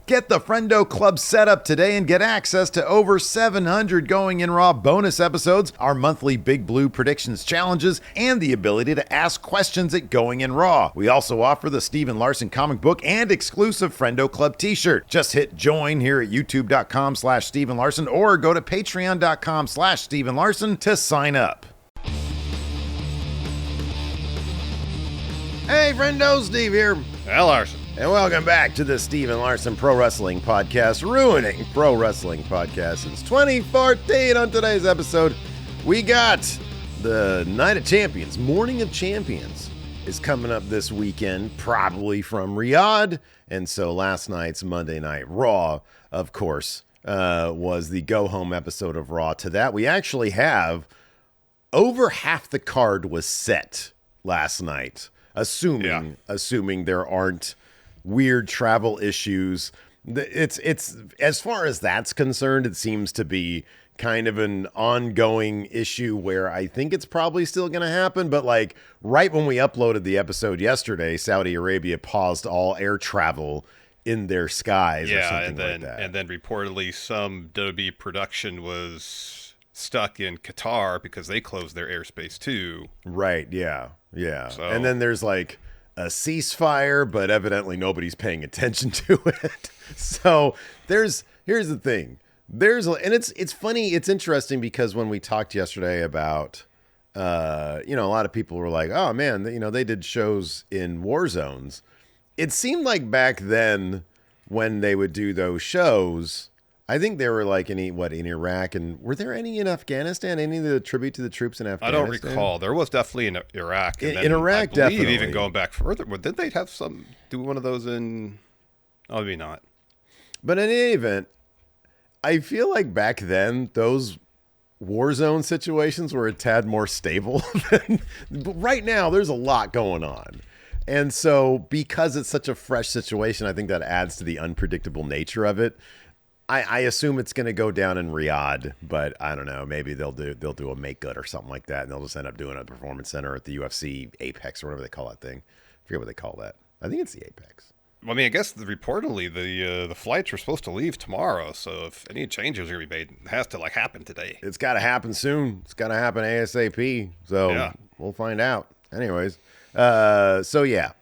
Get the Friendo Club set up today and get access to over 700 Going in Raw bonus episodes, our monthly Big Blue predictions challenges, and the ability to ask questions at Going in Raw. We also offer the Steven Larson comic book and exclusive Friendo Club t-shirt. Just hit join here at youtube.com/Steven Larson or go to patreon.com/Steven Larson to sign up. Hey, Friendo, Steve here. Hey, Larson. And welcome back to the Steven Larson Pro Wrestling Podcast, ruining pro wrestling podcasts since 2014. On today's episode, we got the Night of Champions, Morning of Champions is coming up this weekend, probably from Riyadh. And so last night's Monday Night Raw, of course, was the go-home episode of Raw. To that, we actually have over half the card was set last night, assuming there aren't weird travel issues. It's as far as that's concerned, it seems to be kind of an ongoing issue where I think it's probably still going to happen. But like right when we uploaded the episode yesterday, Saudi Arabia paused all air travel in their skies or something like that. And then reportedly some WWE production was stuck in Qatar because they closed their airspace too. Right, yeah. So, and then there's like a ceasefire, but evidently nobody's paying attention to it. So here's the thing. It's funny. It's interesting because when we talked yesterday about, a lot of people were like, oh man, they did shows in war zones. It seemed like back then when they would do those shows, I think they were like in Iraq, and were there any in Afghanistan? Any of the tribute to the troops in Afghanistan? I don't recall. There was definitely in Iraq. And in Iraq, I believe definitely. Even going back further, did they have do one of those in? Oh, maybe not. But in any event, I feel like back then those war zone situations were a tad more stable. But right now, there's a lot going on. And so because it's such a fresh situation, I think that adds to the unpredictable nature of it. I assume it's going to go down in Riyadh, but I don't know. Maybe they'll do a make good or something like that, and they'll just end up doing a performance center at the UFC Apex or whatever they call that thing. I forget what they call that. I think it's the Apex. Well, I mean, I guess reportedly the flights are supposed to leave tomorrow, so if any changes are going to be made, it has to happen today. It's got to happen soon. It's got to happen ASAP. So We'll find out. Anyways, so yeah.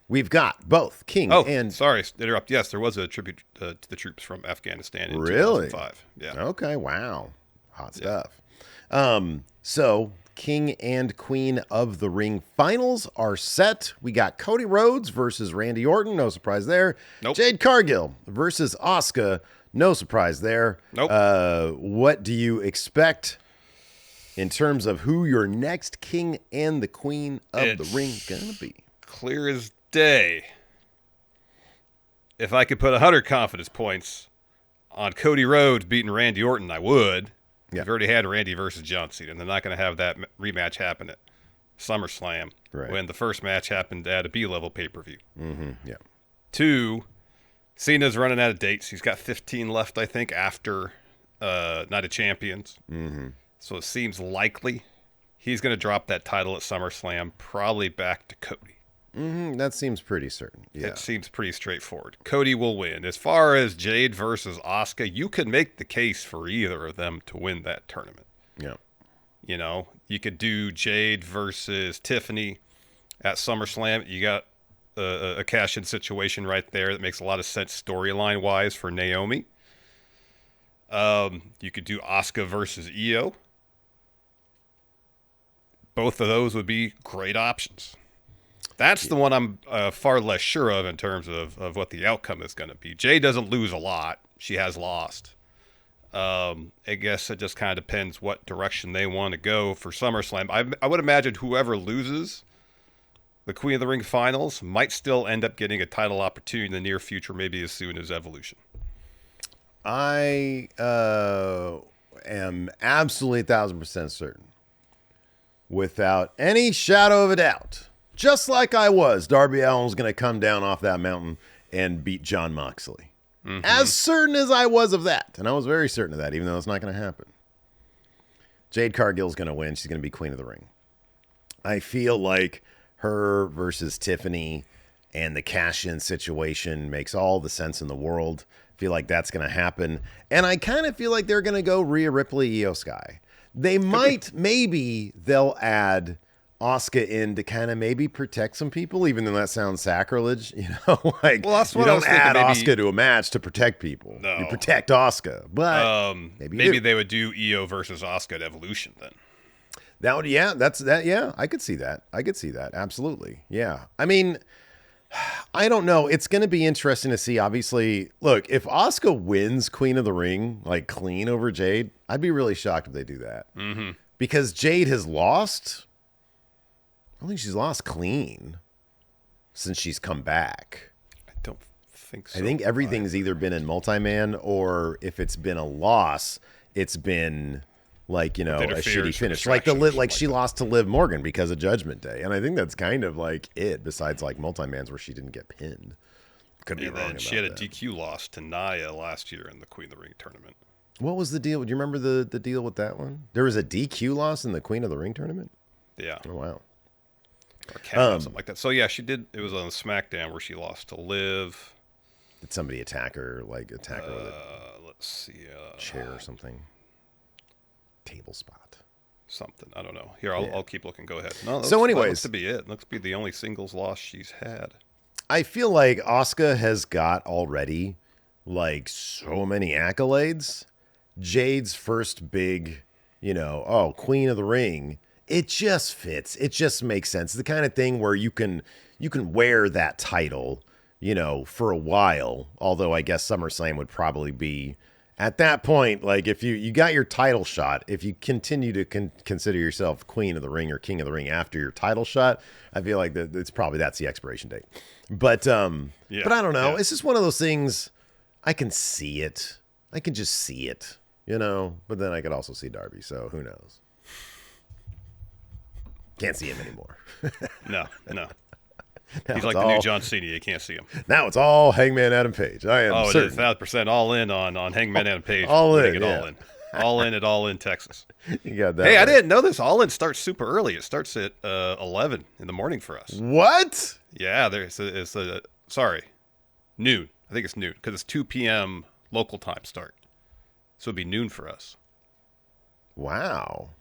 We've got both King and... sorry to interrupt. Yes, there was a tribute to the troops from Afghanistan in really? 2005. Yeah. Okay, wow. Hot stuff. So, King and Queen of the Ring finals are set. We got Cody Rhodes versus Randy Orton. No surprise there. Nope. Jade Cargill versus Asuka. No surprise there. Nope. What do you expect in terms of who your next King and the Queen of the Ring going to be? Clear as day. If I could put 100 confidence points on Cody Rhodes beating Randy Orton, I would. Yeah. We've already had Randy versus John Cena, and they're not going to have that rematch happen at SummerSlam when the first match happened at a B-level pay-per-view. Mm-hmm. Yeah. 2, Cena's running out of dates. He's got 15 left, I think, after Night of Champions. Mm-hmm. So it seems likely he's going to drop that title at SummerSlam, probably back to Cody. Mm-hmm. That seems pretty certain. Yeah. It seems pretty straightforward. Cody will win. As far as Jade versus Asuka, you could make the case for either of them to win that tournament. Yeah. You could do Jade versus Tiffany at SummerSlam. You got a cash-in situation right there that makes a lot of sense storyline-wise for Naomi. You could do Asuka versus Io. Both of those would be great options. That's the one I'm far less sure of in terms of what the outcome is going to be. Jay doesn't lose a lot. She has lost. I guess it just kind of depends what direction they want to go for SummerSlam. I would imagine whoever loses the Queen of the Ring finals might still end up getting a title opportunity in the near future, maybe as soon as Evolution. I am absolutely 1,000% certain, without any shadow of a doubt, just like I was, Darby Allin's going to come down off that mountain and beat Jon Moxley. Mm-hmm. As certain as I was of that. And I was very certain of that, even though it's not going to happen. Jade Cargill's going to win. She's going to be Queen of the Ring. I feel like her versus Tiffany and the cash-in situation makes all the sense in the world. Feel like that's going to happen. And I kind of feel like they're going to go Rhea Ripley, Io Sky. They might, maybe they'll add Asuka in to kind of maybe protect some people, even though that sounds sacrilege. You know, like, well, that's what you I was don't add thinking, Asuka to a match to protect people. No. You protect Asuka. But maybe they would do Io versus Asuka at Evolution then. That would, yeah, that's that. Yeah, I could see that. I could see that. Absolutely. Yeah. I mean, I don't know. It's going to be interesting to see. Obviously, look, if Asuka wins Queen of the Ring, like clean over Jade, I'd be really shocked if they do that. Mm-hmm. Because Jade has lost. I don't think she's lost clean since she's come back. I don't think so. I think everything's either been in multi-man, or if it's been a loss, it's been like, you know, a shitty finish. Like she lost to Liv Morgan because of Judgment Day. And I think that's kind of like it, besides like multi-mans where she didn't get pinned. Could be wrong about that. She had a DQ loss to Nia last year in the Queen of the Ring tournament. What was the deal? Do you remember the deal with that one? There was a DQ loss in the Queen of the Ring tournament? Yeah. Oh, wow. Or something like that. So yeah, she did. It was on SmackDown where she lost to Liv. Did somebody attack her with a let's see, chair or something? Table spot. Something. I don't know. Here, I'll keep looking. Go ahead. No, so anyways, that looks to be it. Looks to be the only singles loss she's had. I feel like Asuka has got already like so many accolades. Jade's first big, you know, Queen of the Ring. It just fits. It just makes sense. It's the kind of thing where you can wear that title, you know, for a while. Although I guess SummerSlam would probably be at that point, like if you got your title shot, if you continue to consider yourself Queen of the Ring or King of the Ring after your title shot, I feel like that's the expiration date. But but I don't know. Yeah. It's just one of those things. I can see it. I can just see it, you know. But then I could also see Darby. So who knows? Can't see him anymore. No. He's like the new John Cena. You can't see him. Now it's all Hangman Adam Page. I am certain. It is 1,000% all in on Hangman Adam Page. All in, All in at All In Texas. You got that. Hey, right. I didn't know this. All In starts super early. It starts at 11 in the morning for us. What? Yeah, sorry, noon. I think it's noon because it's 2 p.m. local time start. So it'd be noon for us. Wow.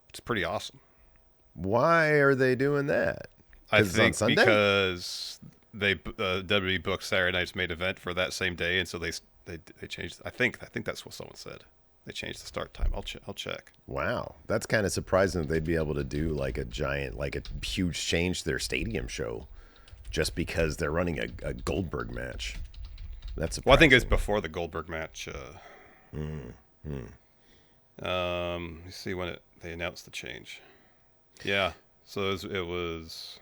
It's pretty awesome. Why are they doing that? I think because they WWE booked Saturday night's main event for that same day, and so they changed. I think that's what someone said. They changed the start time. I'll check. Wow, that's kind of surprising that they'd be able to do like a huge change to their stadium show, just because they're running a Goldberg match. That's surprising. Well, I think it's before the Goldberg match. Let's see when they announced the change. Yeah, so it was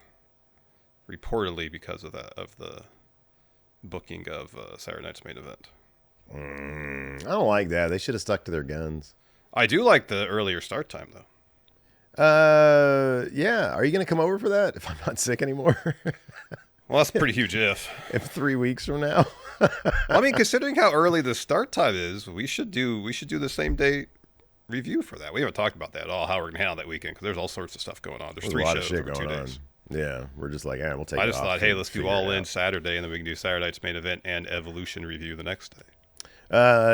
reportedly because of the booking of Saturday night's main event. I don't like that. They should have stuck to their guns. I do like the earlier start time, though. Yeah. Are you going to come over for that if I'm not sick anymore? Well, that's a pretty huge if. If 3 weeks from now. I mean, considering how early the start time is, we should do the same day review for that. We haven't talked about that at all, how we're going to handle that weekend, because there's all sorts of stuff going on. There's 3 a lot shows of shit over going 2 on. days. Yeah, we're just like, all right, we'll take it I just off thought, hey, let's do All In out. Saturday, and then we can do Saturday night's main event and Evolution review the next day.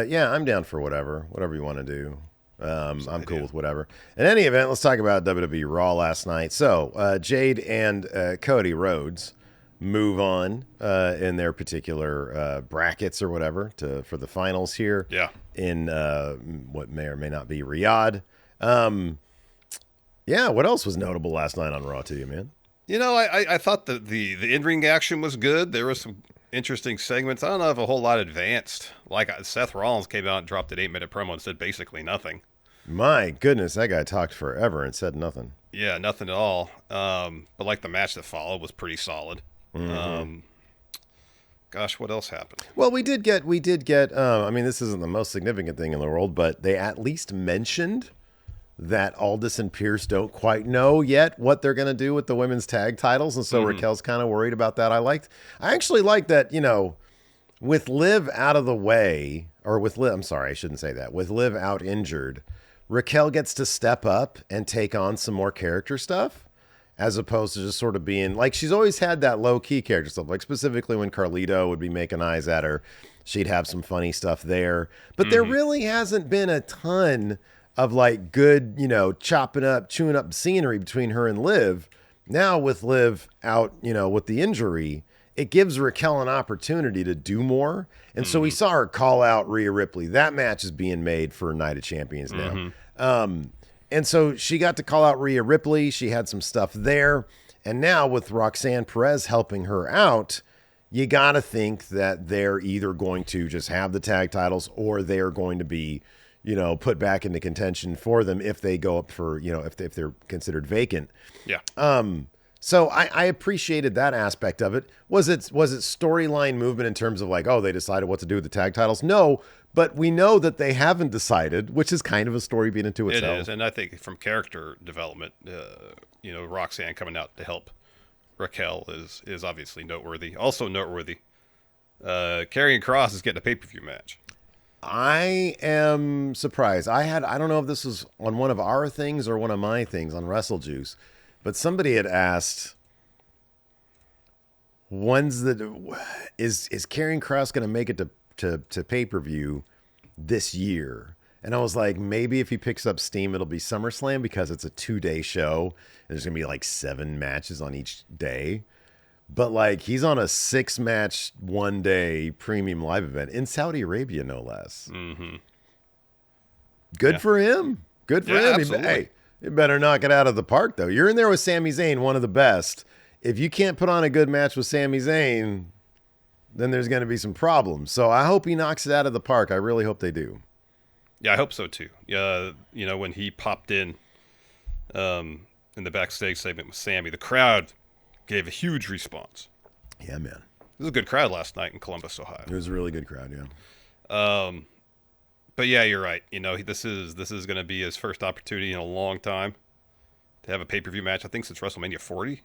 Yeah, I'm down for whatever you want to do. I'm cool with whatever. In any event, let's talk about WWE Raw last night. So Jade and Cody Rhodes move on in their particular brackets or whatever for the finals here. Yeah. In what may or may not be Riyadh. Yeah, what else was notable last night on Raw to you, man? You know, I thought that the in-ring action was good. There were some interesting segments. I don't know if a whole lot advanced. Like Seth Rollins came out and dropped an 8-minute promo and said basically nothing. My goodness, that guy talked forever and said nothing. Yeah, nothing at all. But like the match that followed was pretty solid. Mm-hmm. Gosh, what else happened? Well, we did get. I mean, this isn't the most significant thing in the world, but they at least mentioned that Aldis and Pierce don't quite know yet what they're going to do with the women's tag titles, and so Raquel's kind of worried about that. I actually like that, you know, with Liv out of the way, or with Liv, I'm sorry, I shouldn't say that. With Liv out injured, Raquel gets to step up and take on some more character stuff. as opposed to just sort of being like, she's always had that low key character stuff. Like specifically when Carlito would be making eyes at her, she'd have some funny stuff there. But there really hasn't been a ton of like good, chopping up, chewing up scenery between her and Liv. Now with Liv out, with the injury, it gives Raquel an opportunity to do more. And so we saw her call out Rhea Ripley. That match is being made for Night of Champions now. And so she got to call out Rhea Ripley. She had some stuff there. And now with Roxanne Perez helping her out, you got to think that they're either going to just have the tag titles or they're going to be, put back into contention for them if they go up for, if they're considered vacant. Yeah. So I appreciated that aspect of it. Was it storyline movement in terms of like, oh, they decided what to do with the tag titles? No, but we know that they haven't decided, which is kind of a story being into itself. It is, and I think from character development, Roxanne coming out to help Raquel is obviously noteworthy. Also noteworthy, Karrion Kross is getting a pay-per-view match. I am surprised. I don't know if this was on one of our things or one of my things on Wrestle Juice, but somebody had asked, is Karrion Kross going to make it to pay-per-view this year? And I was like, maybe if he picks up steam, it'll be SummerSlam because it's a 2-day show. And there's going to be like 7 matches on each day. But like he's on a 6-match, 1-day premium live event in Saudi Arabia, no less. Mm-hmm. Good for him. Good for him. Absolutely. Hey, you better knock it out of the park, though. You're in there with Sami Zayn, one of the best. If you can't put on a good match with Sami Zayn, then there's going to be some problems. So I hope he knocks it out of the park. I really hope they do. Yeah, I hope so too. When he popped in the backstage segment with Sammy, the crowd gave a huge response. Yeah, man. It was a good crowd last night in Columbus, Ohio. It was a really good crowd, yeah. But yeah, you're right. This is going to be his first opportunity in a long time to have a pay-per-view match. I think since WrestleMania 40.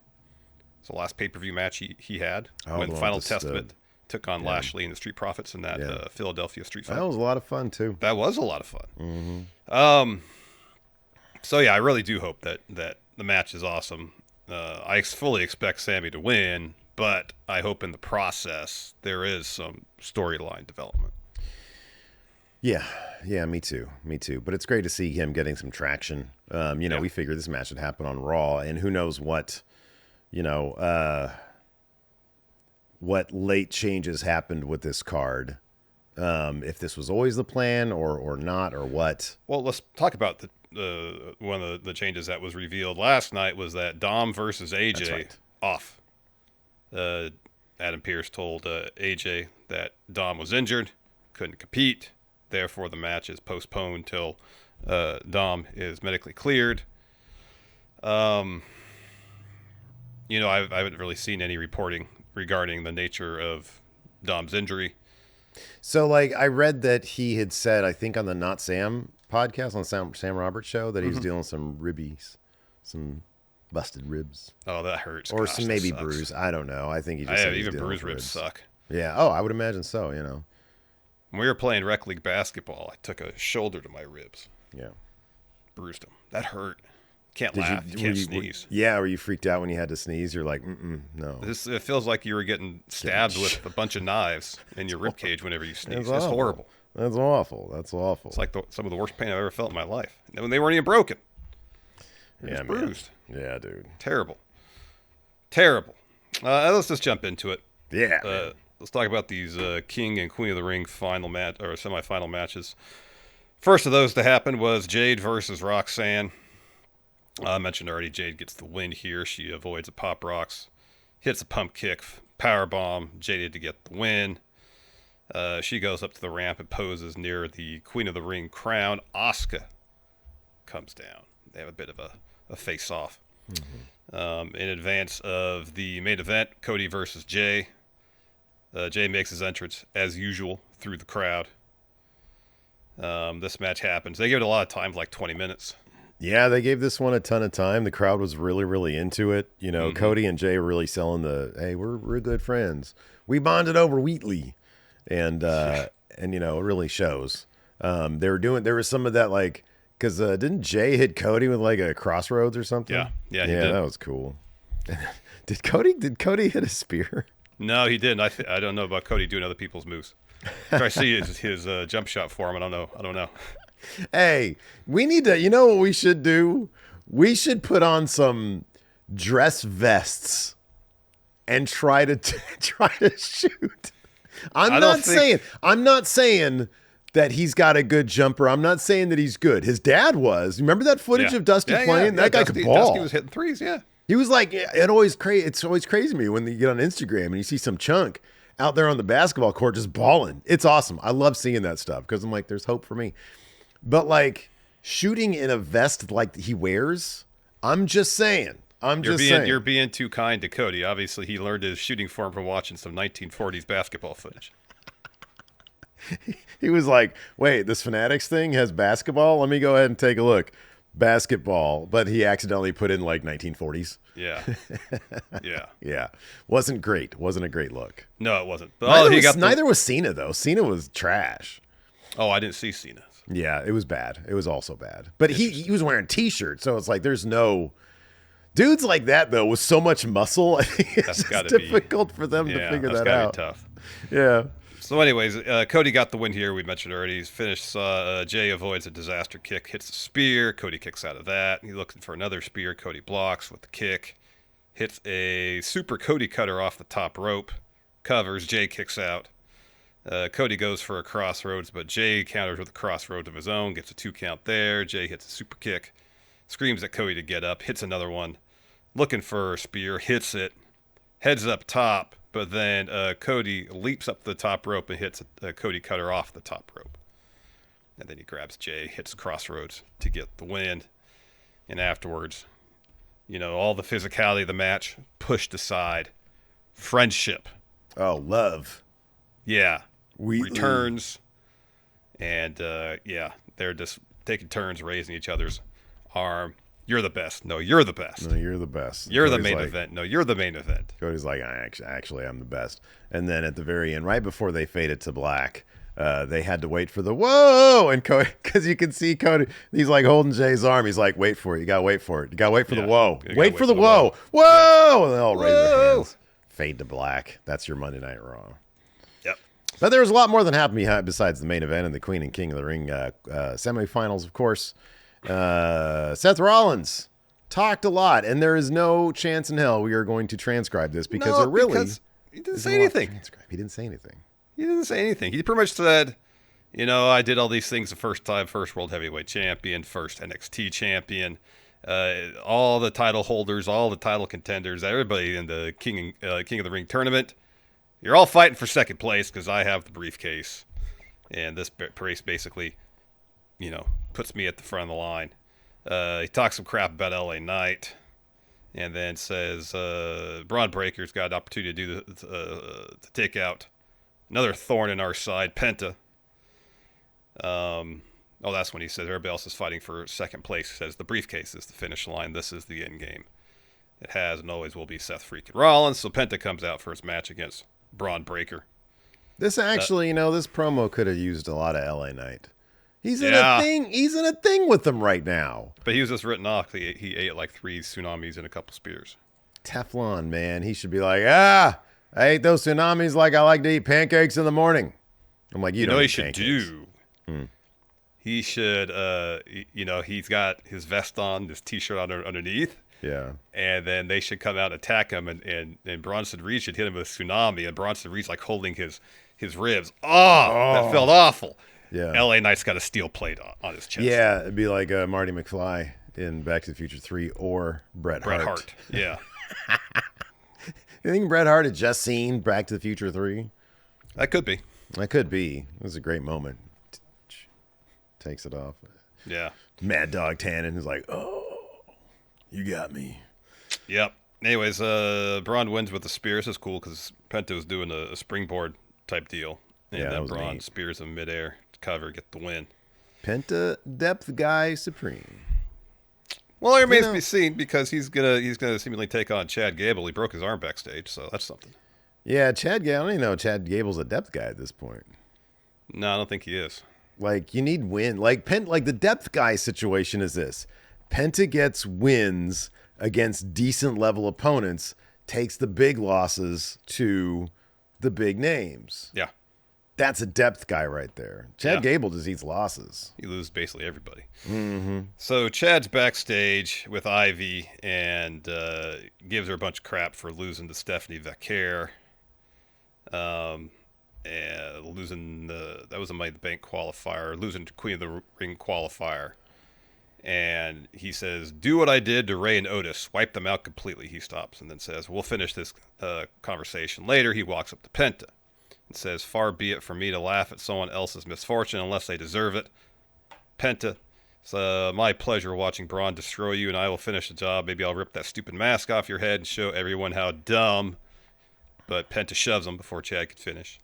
It's the last pay-per-view match he had when Final Testament took on Lashley and the Street Profits in that Philadelphia street fight. That was a lot of fun, too. That was a lot of fun. Mm-hmm. So yeah, I really do hope that the match is awesome. I fully expect Sammy to win, but I hope in the process there is some storyline development. Yeah, me too. But it's great to see him getting some traction. We figured this match would happen on Raw, and who knows what late changes happened with this card. If this was always the plan or not, or what. Well, let's talk about one of the changes that was revealed last night was that Dom versus AJ off. Adam Pearce told AJ that Dom was injured, couldn't compete. Therefore, the match is postponed till Dom is medically cleared. I haven't really seen any reporting regarding the nature of Dom's injury. So, I read that he had said, I think on the Not Sam podcast, on Sam Roberts show, that he was dealing with some ribbies, some busted ribs. Oh, that hurts. Or some maybe bruise. I don't know. I think he just said even bruised ribs suck. Yeah. Oh, I would imagine so, When we were playing rec league basketball, I took a shoulder to my ribs. Yeah. Bruised them. That hurt. Can't laugh. Can't sneeze. Were you freaked out when you had to sneeze? You're like, no. It feels like you were getting stabbed with a bunch of knives in your rib cage whenever you sneeze. It's horrible. That's awful. It's like some of the worst pain I've ever felt in my life. And when they weren't even broken. They're just bruised. Yeah, dude. Terrible. Let's just jump into it. Yeah. Let's talk about these King and Queen of the Ring final match or semifinal matches. First of those to happen was Jade versus Roxanne. I mentioned already, Jade gets the win here. She avoids a pop rocks, hits a pump kick, power bomb. Jade to get the win. She goes up to the ramp and poses near the Queen of the Ring crown. Asuka comes down. They have a bit of a face-off. In advance of the main event, Cody versus Jay. Jay makes his entrance, as usual, through the crowd. This match happens. They give it a lot of time, like 20 minutes. Yeah, they gave this one a ton of time. The crowd was really, really into it. Cody and Jay were really selling hey, we're good friends. We bonded over Wheatley. And it really shows. There was some of that, because didn't Jay hit Cody with a crossroads or something? Yeah, he did. That was cool. Did Cody hit a spear? No, he didn't. I don't know about Cody doing other people's moves. Try to see his jump shot for him. I don't know. Hey, we need to. You know what we should do? We should put on some dress vests and try to shoot. I'm not saying that he's got a good jumper. I'm not saying that he's good. His dad was. Remember that footage of Dusty playing? That guy could ball. Dusty was hitting threes. Yeah. He was like, it's always crazy to me when you get on Instagram and you see some chunk out there on the basketball court just balling. It's awesome. I love seeing that stuff because I'm like, there's hope for me. But like shooting in a vest like he wears, I'm just saying. You're being too kind to Cody. Obviously, he learned his shooting form from watching some 1940s basketball footage. He was like, wait, this Fanatics thing has basketball? Let me go ahead and take a look. Basketball, but he accidentally put in like 1940s. Yeah. Yeah. Yeah. Wasn't great. Wasn't a great look. No, it wasn't. But neither was Cena, though. Cena was trash. Oh, I didn't see Cena. Yeah, it was bad. It was also bad. But he was wearing T-shirts, so it's like there's no... Dudes like that, though, with so much muscle, I think it's difficult for them to figure that out. Be tough. Yeah. So anyways, Cody got the win here. We mentioned already. He's finished. Jay avoids a disaster kick, hits a spear. Cody kicks out of that. He's looking for another spear. Cody blocks with the kick. Hits a super Cody cutter off the top rope. Covers. Jay kicks out. Cody goes for a crossroads, but Jay counters with a crossroads of his own. Gets a 2 count there. Jay hits a super kick. Screams at Cody to get up. Hits another one. Looking for a spear. Hits it. Heads up top. But then Cody leaps up the top rope and hits a Cody cutter off the top rope. And then he grabs Jay, hits crossroads to get the win. And afterwards, all the physicality of the match pushed aside. Friendship. Oh, love. Yeah. Returns. And, they're just taking turns raising each other's arm. You're the best. No, you're the best. No, you're the best. You're the main event. No, you're the main event. Cody's like, actually, I'm the best. And then at the very end, right before they faded to black, they had to wait for the whoa. And Cody, because you can see Cody, he's like holding Jay's arm. He's like, wait for it. You got to wait for it. You got to wait for the whoa. Wait for the whoa. Whoa. Yeah. And they all raise their hands. Fade to black. That's your Monday Night Raw. Yep. But there was a lot more than happened besides the main event and the Queen and King of the Ring semifinals, of course. Seth Rollins talked a lot, and there is no chance in hell we are going to transcribe this because he didn't say anything. He didn't say anything. He didn't say anything. He pretty much said, I did all these things the first time, first World Heavyweight Champion, first NXT Champion, all the title holders, all the title contenders, everybody in the King of the Ring tournament. You're all fighting for second place because I have the briefcase, and this race basically, puts me at the front of the line. He talks some crap about LA Knight and then says Braun Breaker's got an opportunity to do to take out another thorn in our side, Penta. That's when he says everybody else is fighting for second place. He says the briefcase is the finish line. This is the end game. It has and always will be Seth freaking Rollins. So Penta comes out for his match against Braun Breaker. This actually, this promo could have used a lot of LA Knight. He's in a thing. He's in a thing with them right now. But he was just written off. He ate like 3 tsunamis and a couple spears. Teflon, man. He should be like, I ate those tsunamis like I like to eat pancakes in the morning. I'm like, you know, he should do. He should, he's got his vest on, this T-shirt on underneath. Yeah. And then they should come out and attack him, and Bronson Reed should hit him with a tsunami, and Bronson Reed's like holding his ribs. Oh, that felt awful. Yeah. LA Knight's got a steel plate on his chest. Yeah, it'd be like Marty McFly in Back to the Future 3 or Bret Hart. Yeah. You think Bret Hart had just seen Back to the Future 3? That could be. That could be. It was a great moment. Takes it off. Yeah. Mad Dog Tannen is like, oh, you got me. Yep. Anyways, Braun wins with the spear. This is cool because Penta was doing a springboard type deal. And then Braun spears him midair to cover, get the win. Penta depth guy supreme. Well, it remains to be seen because he's gonna seemingly take on Chad Gable. He broke his arm backstage, so that's something. Yeah, Chad Gable. I don't even know Chad Gable's a depth guy at this point. No, I don't think he is. Like, you need win. Like the depth guy situation is this. Penta gets wins against decent level opponents, takes the big losses to the big names. Yeah. That's a depth guy right there. Chad Gable just eats losses. He loses basically everybody. Mm-hmm. So Chad's backstage with Ivy and gives her a bunch of crap for losing to Stephanie Vaquer. And losing that was a Money in the Bank qualifier, losing to Queen of the Ring qualifier. And he says, "Do what I did to Ray and Otis. Wipe them out completely." He stops and then says, "We'll finish this conversation later." He walks up to Penta and says, "Far be it from me to laugh at someone else's misfortune unless they deserve it. Penta, it's my pleasure watching Braun destroy you, and I will finish the job. Maybe I'll rip that stupid mask off your head and show everyone how dumb." But Penta shoves him before Chad could finish.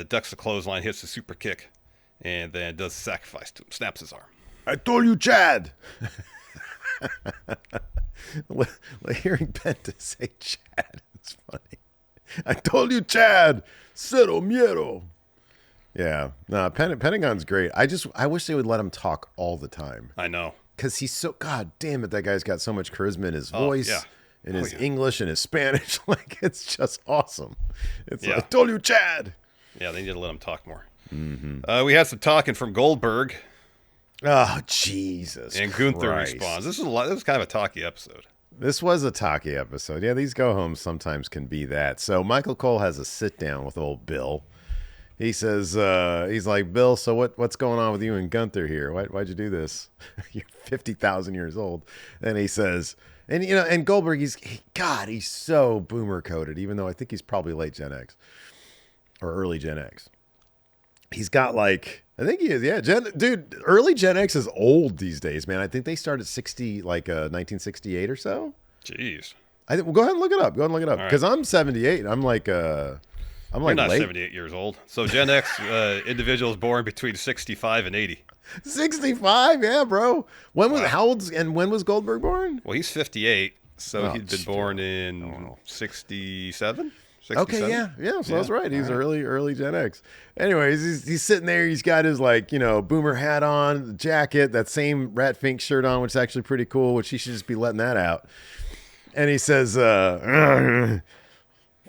Ducks the clothesline, hits the super kick, and then does the sacrifice to him, snaps his arm. "I told you, Chad." Hearing Penta say Chad, it's funny. "I told you, Chad. Cero miedo." Yeah, no, Pentagon's great. I wish they would let him talk all the time. I know. Because he's so, God damn it, that guy's got so much charisma in his voice, in his English, and his Spanish. Like, it's just awesome. It's like, "I told you, Chad." Yeah, they need to let him talk more. Mm-hmm. We had some talking from Goldberg. Oh, Jesus And Gunther Christ. responds. This was kind of a talky episode. This was a talky episode. Yeah, these go-homes sometimes can be that. So Michael Cole has a sit-down with old Bill. He says, he's like, "Bill, so what's going on with you and Gunther here? Why'd you do this? You're 50,000 years old." And he says, and Goldberg, he's so boomer-coded, even though I think he's probably late Gen X or early Gen X. He's got I think he is, yeah. Dude, early Gen X is old these days, man. I think they started 1968 or so. Jeez. Well, go ahead and look it up. Because right. I'm 78. I'm like You're not late. 78 years old. So Gen X individuals born between 65 and 80. 65, yeah, bro. When was Goldberg born? Well, he's 58, so he'd been born in 67? Okay, yeah. So that's right. He's early Gen X. Anyways, he's sitting there. He's got his boomer hat on, the jacket, that same Rat Fink shirt on, which is actually pretty cool. Which he should just be letting that out. And he says,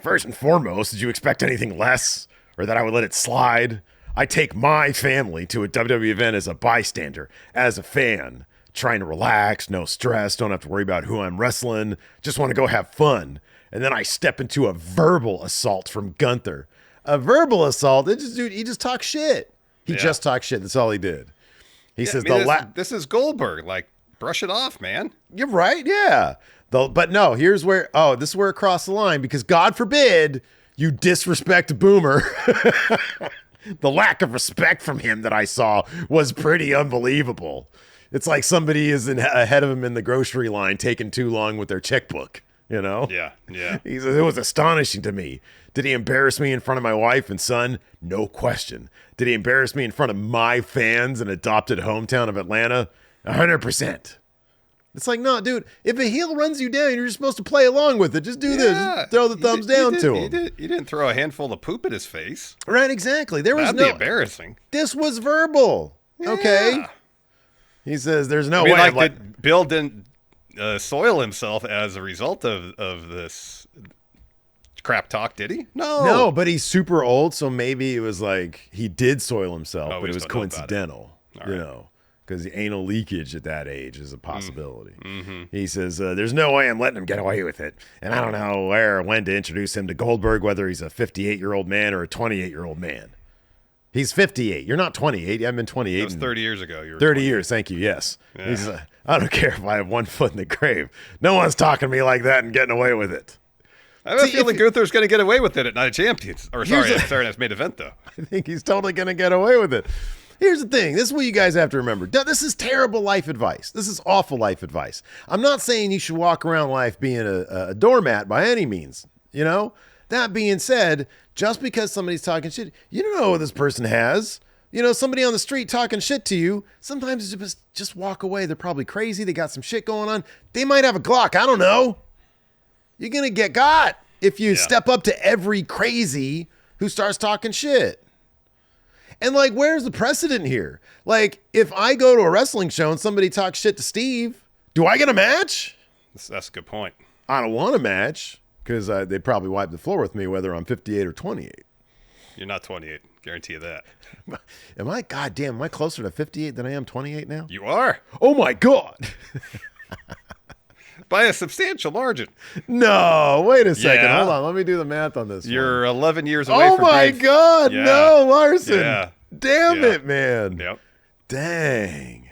"First and foremost, did you expect anything less, or that I would let it slide? I take my family to a WWE event as a bystander, as a fan, trying to relax, no stress, don't have to worry about who I'm wrestling, just want to go have fun. And then I step into a verbal assault from Gunther." A verbal assault? He just talks shit. He just talks shit. That's all he did. He says, this is Goldberg. Like, brush it off, man. You're right, yeah. But no, this is where it crossed the line, because God forbid you disrespect Boomer. The lack of respect from him that I saw was pretty unbelievable. It's like somebody is ahead of him in the grocery line taking too long with their checkbook. Yeah. He says, "It was astonishing to me. Did he embarrass me in front of my wife and son? No question. Did he embarrass me in front of my fans and adopted hometown of Atlanta? 100%. It's like, no, dude, if a heel runs you down, you're just supposed to play along with it. Just do this. Just throw the thumbs down to him. You didn't throw a handful of poop at his face. Right, exactly. That'd be embarrassing. This was verbal. Yeah. Okay. He says, "There's no way." That Bill didn't soil himself as a result of this crap talk, did he? No, but he's super old, so maybe it was like he did soil himself, but it was coincidental, because the anal leakage at that age is a possibility. Mm-hmm. He says, "There's no way I'm letting him get away with it, and I don't know where or when to introduce him to Goldberg, whether he's a 58-year-old man or a 28-year-old man." He's 58. You're not 28. I've been 28. That was 30 years ago. You were 30 years. Thank you. Yes. Yeah. He's "I don't care if I have one foot in the grave. No one's talking to me like that and getting away with it." I have a feeling Gunther's going to get away with it at Night of Champions. Or sorry, that's main event, though. I think he's totally going to get away with it. Here's the thing. This is what you guys have to remember. This is terrible life advice. This is awful life advice. I'm not saying you should walk around life being a doormat by any means. That being said, just because somebody's talking shit, you don't know what this person has. Somebody on the street talking shit to you, sometimes just walk away. They're probably crazy. They got some shit going on. They might have a Glock. I don't know. You're going to get got if you step up to every crazy who starts talking shit. And where's the precedent here? If I go to a wrestling show and somebody talks shit to Steve, do I get a match? That's a good point. I don't want a match because they'd probably wipe the floor with me whether I'm 58 or 28. You're not 28. Guarantee you that. Am I? Goddamn, am I closer to 58 than I am 28 now? You are. Oh my God. By a substantial margin. No, wait a second. Yeah. Hold on. Let me do the math on this. You're 11 years away from Oh my grade. God. Yeah. No, Larson. Yeah. Damn Yeah. it, man. Yep. Dang.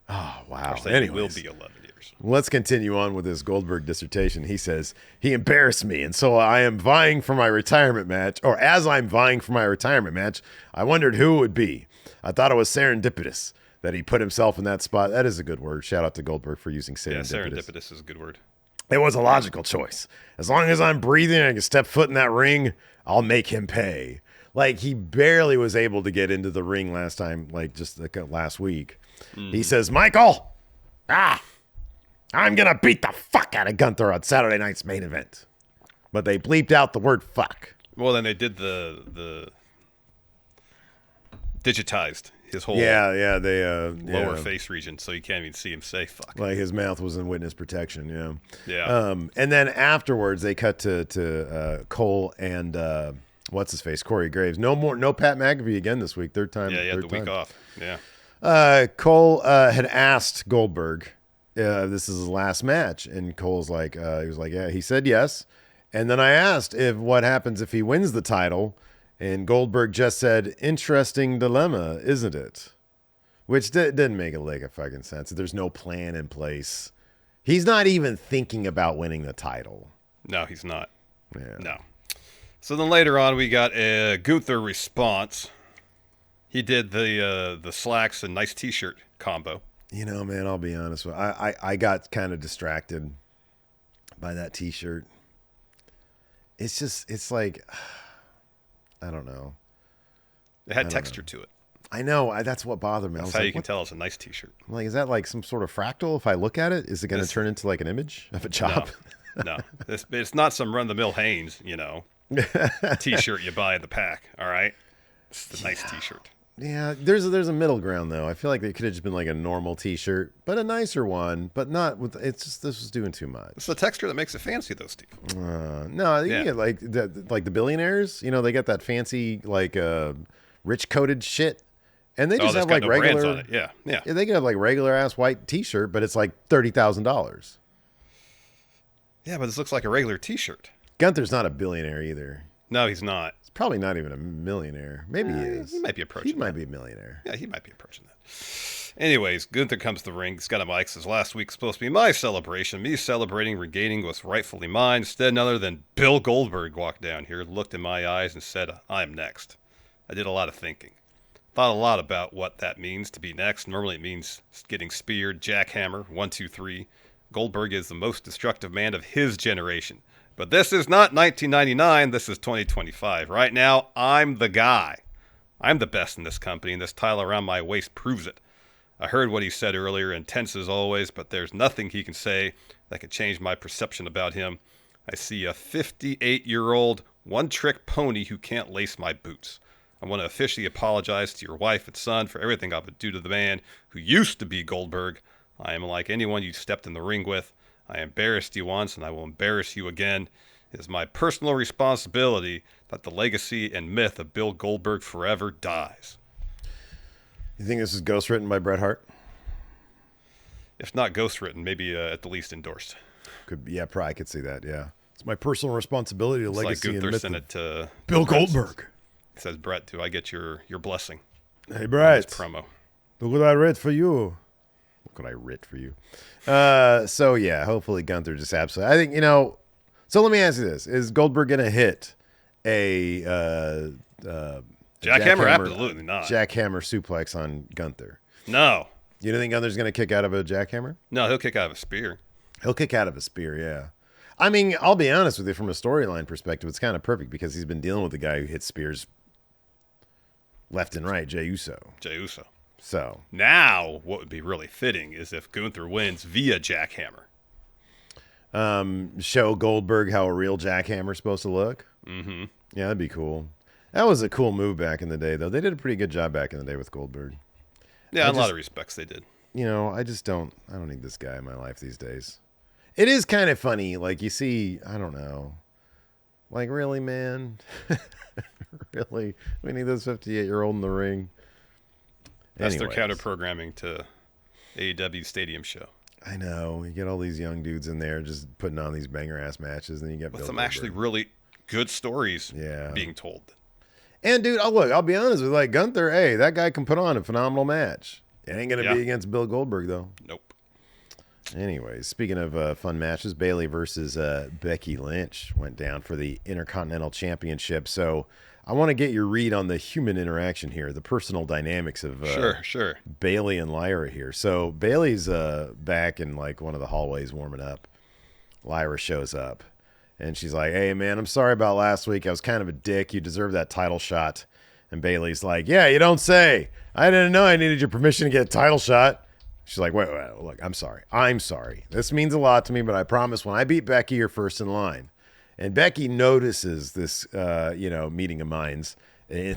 Oh, wow. It will be 11 years. Let's continue on with this Goldberg dissertation. He says, he embarrassed me, and so I am vying for my retirement match, or as I'm vying for my retirement match, I wondered who it would be. I thought it was serendipitous that he put himself in that spot. That is a good word. Shout out to Goldberg for using serendipitous. Yeah, serendipitous is a good word. It was a logical choice. As long as I'm breathing and I can step foot in that ring, I'll make him pay. Like, he barely was able to get into the ring last time, last week. He says, Michael, I'm going to beat the fuck out of Gunther on Saturday night's main event. But they bleeped out the word fuck. Well, then they did the digitized his whole lower face region, so you can't even see him say fuck. Like his mouth was in witness protection, yeah. Yeah. And then afterwards, they cut to Cole and what's his face, Corey Graves. No Pat McAfee again this week. Third time. Yeah, he had the week off. Yeah. Cole had asked Goldberg, this is his last match, and Cole's like, he was like, yeah. He said yes, and then I asked what happens if he wins the title. And Goldberg just said, interesting dilemma, isn't it? Which didn't make a lick of fucking sense. There's no plan in place. He's not even thinking about winning the title. No, he's not. Yeah. No. So then later on, we got a Gunther response. He did the slacks and nice T-shirt combo. You know, man, I'll be honest with you. I got kind of distracted by that T-shirt. It's like... I don't know. It had texture to it. I know. That's what bothered me. That's how you can tell it's a nice T-shirt. I'm like, is that like some sort of fractal? If I look at it, is it going to turn into like an image of a chop? No. It's not some run-of-the-mill Hanes, T-shirt you buy in the pack, all right? It's the nice T-shirt. Yeah, there's a middle ground, though. I feel like it could have just been like a normal T-shirt, but a nicer one, but not with, this was doing too much. It's the texture that makes it fancy, though, Steve. No, you get like the billionaires, they get that fancy, like, rich coated shit, and they just have like regular, brands on it. Yeah. They can have like regular ass white T-shirt, but it's like $30,000. Yeah, but this looks like a regular T-shirt. Gunther's not a billionaire either. No, he's not. Probably not even a millionaire. Maybe he is. He might be approaching He might be a millionaire. Yeah, he might be approaching that. Anyways, Gunther comes to the ring. He's got a mic. Says, last week's supposed to be my celebration. Me celebrating, regaining what's rightfully mine. Instead, none other than Bill Goldberg walked down here, looked in my eyes, and said, I'm next. I did a lot of thinking. Thought a lot about what that means to be next. Normally it means getting speared, jackhammer, 1, 2, 3. Goldberg is the most destructive man of his generation. But this is not 1999, this is 2025. Right now, I'm the guy. I'm the best in this company, and this title around my waist proves it. I heard what he said earlier, intense as always, but there's nothing he can say that can change my perception about him. I see a 58-year-old, one-trick pony who can't lace my boots. I want to officially apologize to your wife and son for everything I would do to the man who used to be Goldberg. I am like anyone you stepped in the ring with. I embarrassed you once, and I will embarrass you again. It is my personal responsibility that the legacy and myth of Bill Goldberg forever dies. You think this is ghostwritten by Bret Hart? If not ghostwritten, maybe at the least endorsed. Probably could see that, yeah. It's my personal responsibility to legacy like and myth sent it to Bill Goldberg. It says, Bret, do I get your blessing? Hey, Bret. Promo. Look what I writ for you. Look what I writ for you. So, yeah, hopefully Gunther just absolutely... I think, So let me ask you this. Is Goldberg going to hit a... Jackhammer? Absolutely not. Jackhammer suplex on Gunther? No. You don't think Gunther's going to kick out of a jackhammer? No, he'll kick out of a spear. He'll kick out of a spear, yeah. I mean, I'll be honest with you, from a storyline perspective, it's kind of perfect because he's been dealing with the guy who hits spears left and right, Jey Uso. So now, what would be really fitting is if Gunther wins via jackhammer. Show Goldberg how a real jackhammer's supposed to look. Mm-hmm. Yeah, that'd be cool. That was a cool move back in the day, though. They did a pretty good job back in the day with Goldberg. Yeah, in a lot of respects they did. I don't need this guy in my life these days. It is kind of funny. Like, you see, I don't know. Like, really, man? Really? We need this 58-year-old in the ring? That's Anyways. their counter-programming to AEW Stadium Show. I know. You get all these young dudes in there just putting on these banger-ass matches, and then you get With Bill some Goldberg. actually really good stories Yeah. being told. And, dude, I'll be honest with you. Like, Gunther, hey, that guy can put on a phenomenal match. It ain't going to be against Bill Goldberg, though. Nope. Anyways, speaking of fun matches, Bayley versus Becky Lynch went down for the Intercontinental Championship. So I want to get your read on the human interaction here, the personal dynamics of Sure. Bayley and Lyra here. So Bayley's back in like one of the hallways warming up. Lyra shows up, and she's like, "Hey, man, I'm sorry about last week. I was kind of a dick. You deserve that title shot." And Bayley's like, "Yeah, you don't say. I didn't know I needed your permission to get a title shot." She's like, wait, look, I'm sorry. This means a lot to me, but I promise when I beat Becky, you're first in line. And Becky notices this, meeting of minds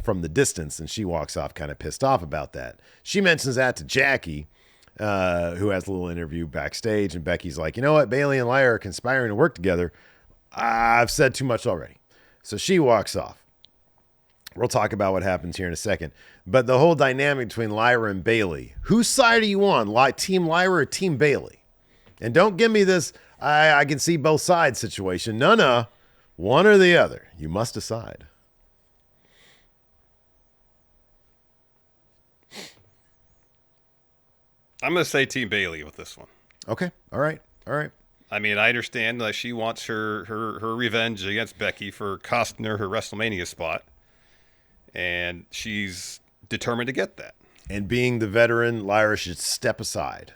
from the distance, and she walks off kind of pissed off about that. She mentions that to Jackie, who has a little interview backstage, and Becky's like, you know what, Bayley and Lyra are conspiring to work together. I've said too much already. So she walks off. We'll talk about what happens here in a second. But the whole dynamic between Lyra and Bayley, whose side are you on? Team Lyra or Team Bayley? And don't give me this, I can see both sides situation. No. One or the other. You must decide. I'm going to say Team Bayley with this one. Okay. All right. I mean, I understand that she wants her revenge against Becky for costing her WrestleMania spot. And she's determined to get that. And being the veteran, Lyra should step aside.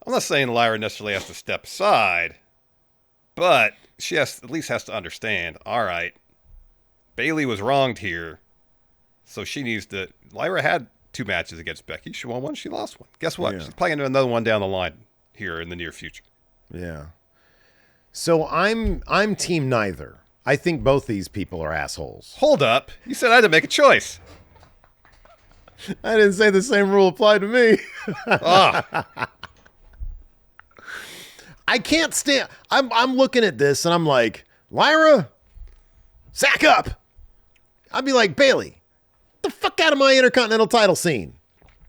I'm not saying Lyra necessarily has to step aside, but she at least has to understand, all right, Bayley was wronged here, so she needs to... Lyra had 2 matches against Becky. She won one, she lost one. Guess what? Yeah. She's playing another one down the line here in the near future. Yeah. So I'm team neither. I think both these people are assholes. Hold up. You said I had to make a choice. I didn't say the same rule applied to me. I can't stand... I'm looking at this and I'm like, Lyra, sack up. I'd be like, Bayley, get the fuck out of my Intercontinental title scene.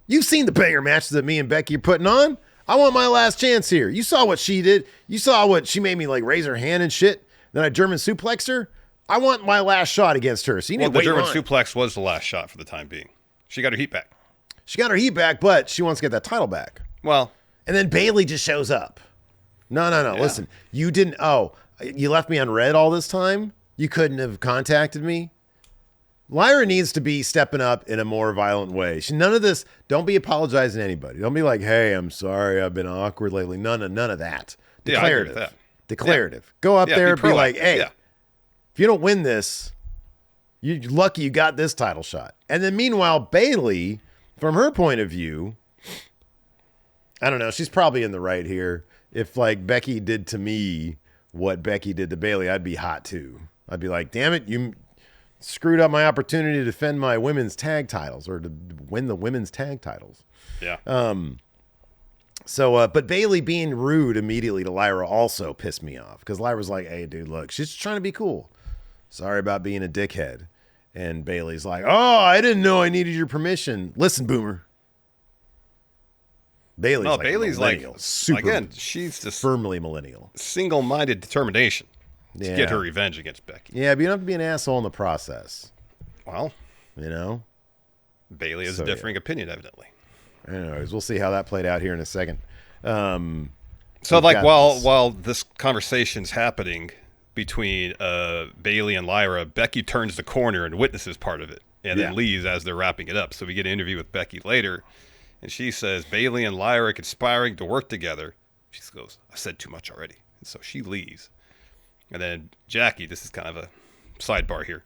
You've seen the banger matches that me and Becky are putting on. I want my last chance here. You saw what she did. You saw what she made me like raise her hand and shit. Then I German suplexed her. I want my last shot against her. So you need to the wait German on. suplex was the last shot for the time being. She got her heat back. She got her heat back, but she wants to get that title back. Well, and then Bayley just shows up. No. Yeah. Listen, you didn't. Oh, you left me on red all this time? You couldn't have contacted me? Lyra needs to be stepping up in a more violent way. None of this. Don't be apologizing to anybody. Don't be like, hey, I'm sorry. I've been awkward lately. None of that. Declarative. Yeah, I agree with that. Declarative. Yeah. Go up there and be like, hey, if you don't win this, you're lucky you got this title shot. And then meanwhile, Bayley, from her point of view, I don't know. She's probably in the right here. If like Becky did to me what Becky did to Bayley, I'd be hot too. I'd be like, damn it, you screwed up my opportunity to defend my women's tag titles or to win the women's tag titles. Yeah. But Bayley being rude immediately to Lyra also pissed me off because Lyra's like, hey, dude, look, she's just trying to be cool. Sorry about being a dickhead. And Bayley's like, oh, I didn't know I needed your permission. Listen, Boomer. Bayley's like super, again, she's just firmly millennial. Single-minded determination to get her revenge against Becky. Yeah, but you don't have to be an asshole in the process. Well, you know, Bayley has a differing opinion, evidently. Anyways, we'll see how that played out here in a second. So, like, while this conversation's happening between Bayley and Lyra, Becky turns the corner and witnesses part of it, and then leaves as they're wrapping it up. So we get an interview with Becky later. And she says, Bayley and Lyra are conspiring to work together. She goes, I said too much already. And so she leaves. And then Jackie, this is kind of a sidebar here.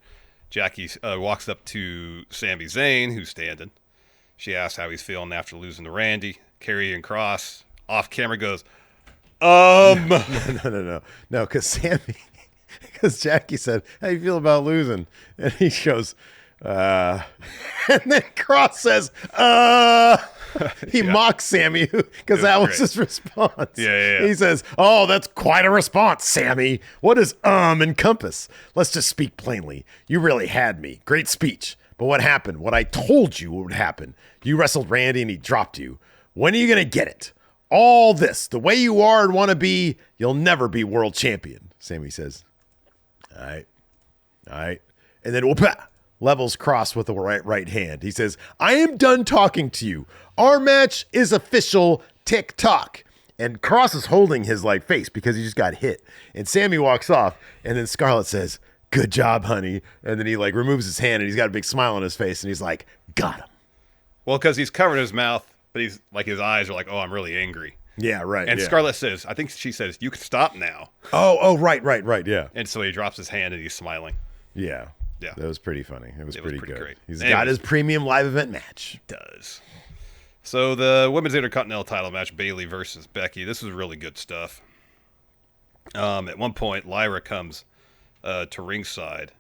Jackie walks up to Sami Zayn, who's standing. She asks how he's feeling after losing to Randy. Karrion Kross, off camera, goes, No, because Jackie said, how you feel about losing? And he goes, and then Kross says, He mocks Sammy because that was his response. Yeah. He says, "Oh, that's quite a response, Sammy. What does encompass? Let's just speak plainly. You really had me. Great speech. But what happened? What I told you would happen. You wrestled Randy and he dropped you. When are you going to get it? All this, the way you are and want to be, you'll never be world champion." Sammy says, all right. And then levels Kross with the right hand. He says, "I am done talking to you. Our match is official. Tick-tock." And Kross is holding his face because he just got hit. And Sammy walks off, and then Scarlett says, "Good job, honey." And then he removes his hand, and he's got a big smile on his face, and he's like, "Got him." Well, because he's covering his mouth, but he's his eyes are like, "Oh, I'm really angry." Yeah, right. And Scarlett says, I think she says, "You can stop now." Oh, right, yeah. And so he drops his hand and he's smiling. Yeah. Yeah. That was pretty funny. It was pretty good. Great. He's got his premium live event match. Does. So the Women's Intercontinental title match, Bayley versus Becky. This is really good stuff. At one point, Lyra comes to ringside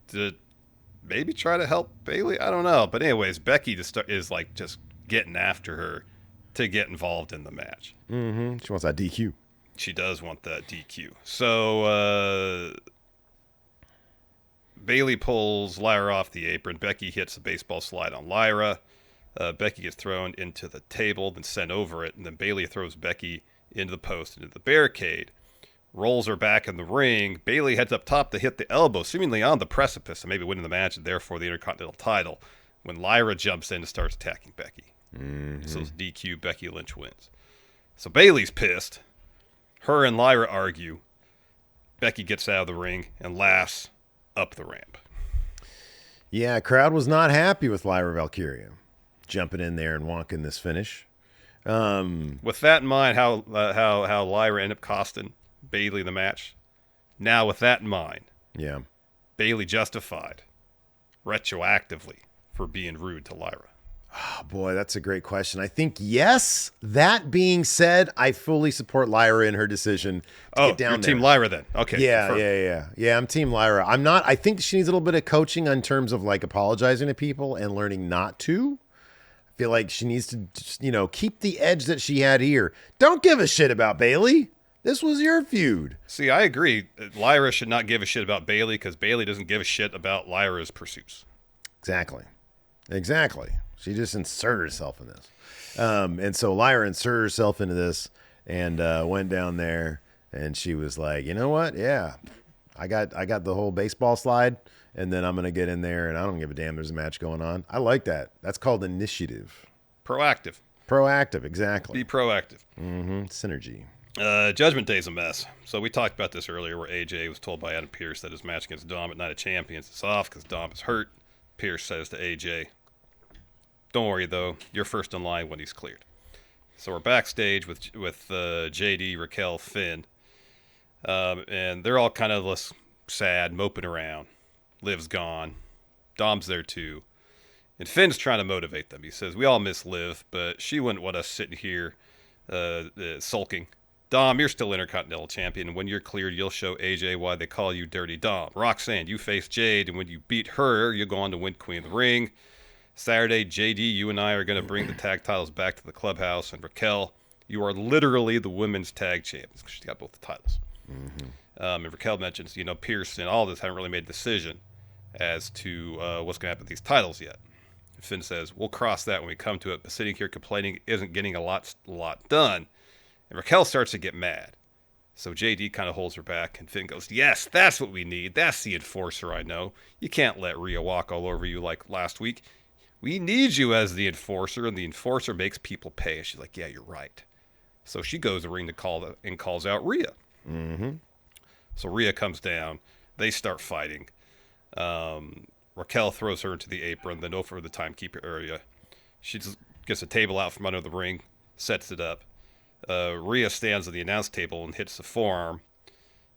to maybe try to help Bayley. I don't know. But anyways, Becky is just getting after her to get involved in the match. Mm-hmm. She wants that DQ. She does want that DQ. So Bayley pulls Lyra off the apron. Becky hits a baseball slide on Lyra. Becky gets thrown into the table, then sent over it. And then Bayley throws Becky into the post, into the barricade. Rolls her back in the ring. Bayley heads up top to hit the elbow, seemingly on the precipice of maybe winning the match and therefore the Intercontinental title, when Lyra jumps in and starts attacking Becky. Mm-hmm. So it's DQ. Becky Lynch wins. So Bayley's pissed. Her and Lyra argue. Becky gets out of the ring and laughs up the ramp. Yeah, crowd was not happy with Lyra Valkyria jumping in there and wonking this finish. With that in mind, how Lyra ended up costing Bayley the match. Now, with that in mind, yeah, Bayley justified retroactively for being rude to Lyra. Oh, boy, that's a great question. I think yes. That being said, I fully support Lyra in her decision to get down you're there. Team Lyra then. Okay. Yeah, I'm Team Lyra. I'm not. I think she needs a little bit of coaching in terms of apologizing to people and learning not to. I feel like she needs to just, keep the edge that she had here. Don't give a shit about Bayley. This was your feud. See, I agree. Lyra should not give a shit about Bayley because Bayley doesn't give a shit about Lyra's pursuits. Exactly. She just inserted herself in this. And so Lyra inserted herself into this and went down there, and she was like, you know what? Yeah, I got the whole baseball slide, and then I'm going to get in there, and I don't give a damn there's a match going on. I like that. That's called initiative. Proactive, exactly. Be proactive. Mm-hmm. Synergy. Judgment Day's a mess. So we talked about this earlier where AJ was told by Adam Pearce that his match against Dom at Night of Champions is off because Dom is hurt. Pearce says to AJ, "Don't worry, though. You're first in line when he's cleared." So we're backstage with JD, Raquel, Finn. And they're all kind of less sad, moping around. Liv's gone. Dom's there, too. And Finn's trying to motivate them. He says, "We all miss Liv, but she wouldn't want us sitting here sulking. Dom, you're still Intercontinental Champion, and when you're cleared, you'll show AJ why they call you Dirty Dom. Roxanne, you face Jade, and when you beat her, you'll go on to win Queen of the Ring. Saturday, JD, you and I are going to bring the tag titles back to the clubhouse. And Raquel, you are literally the women's tag champions." She's got both the titles. Mm-hmm. And Raquel mentions, Pearce and all this haven't really made a decision as to what's going to happen with these titles yet. And Finn says, "We'll cross that when we come to it, but sitting here complaining isn't getting a lot done." And Raquel starts to get mad. So JD kind of holds her back, and Finn goes, "Yes, that's what we need. That's the enforcer I know. You can't let Rhea walk all over you like last week. We need you as the enforcer, and the enforcer makes people pay." And she's like, "Yeah, you're right." So she goes to the ring and calls out Rhea. Mm-hmm. So Rhea comes down. They start fighting. Raquel throws her into the apron, then over the timekeeper area. She just gets a table out from under the ring, sets it up. Rhea stands at the announce table and hits the forearm.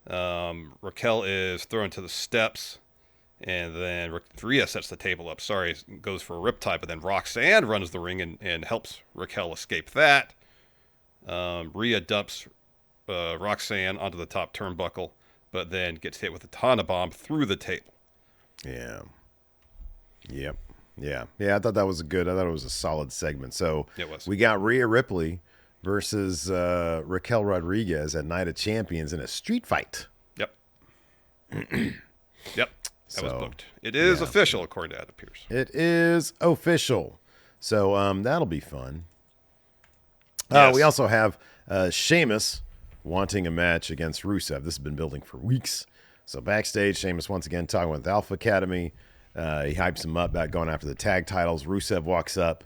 Raquel is thrown to the steps. And then Rhea sets the table up. Goes for a riptide, but then Roxanne runs the ring and helps Raquel escape that. Rhea dumps Roxanne onto the top turnbuckle, but then gets hit with a Tana bomb through the table. Yeah. Yep. Yeah. I thought that was I thought it was a solid segment. So It was. we got Rhea Ripley versus Raquel Rodriguez at Night of Champions in a street fight. Yep. Yep. That was So, booked. It is yeah. official, according to It Appears. It is official. So that'll be fun. Yes. We also have Sheamus wanting a match against Rusev. This has been building for weeks. So backstage, Sheamus once again talking with Alpha Academy. He hypes him up about going after the tag titles. Rusev walks up,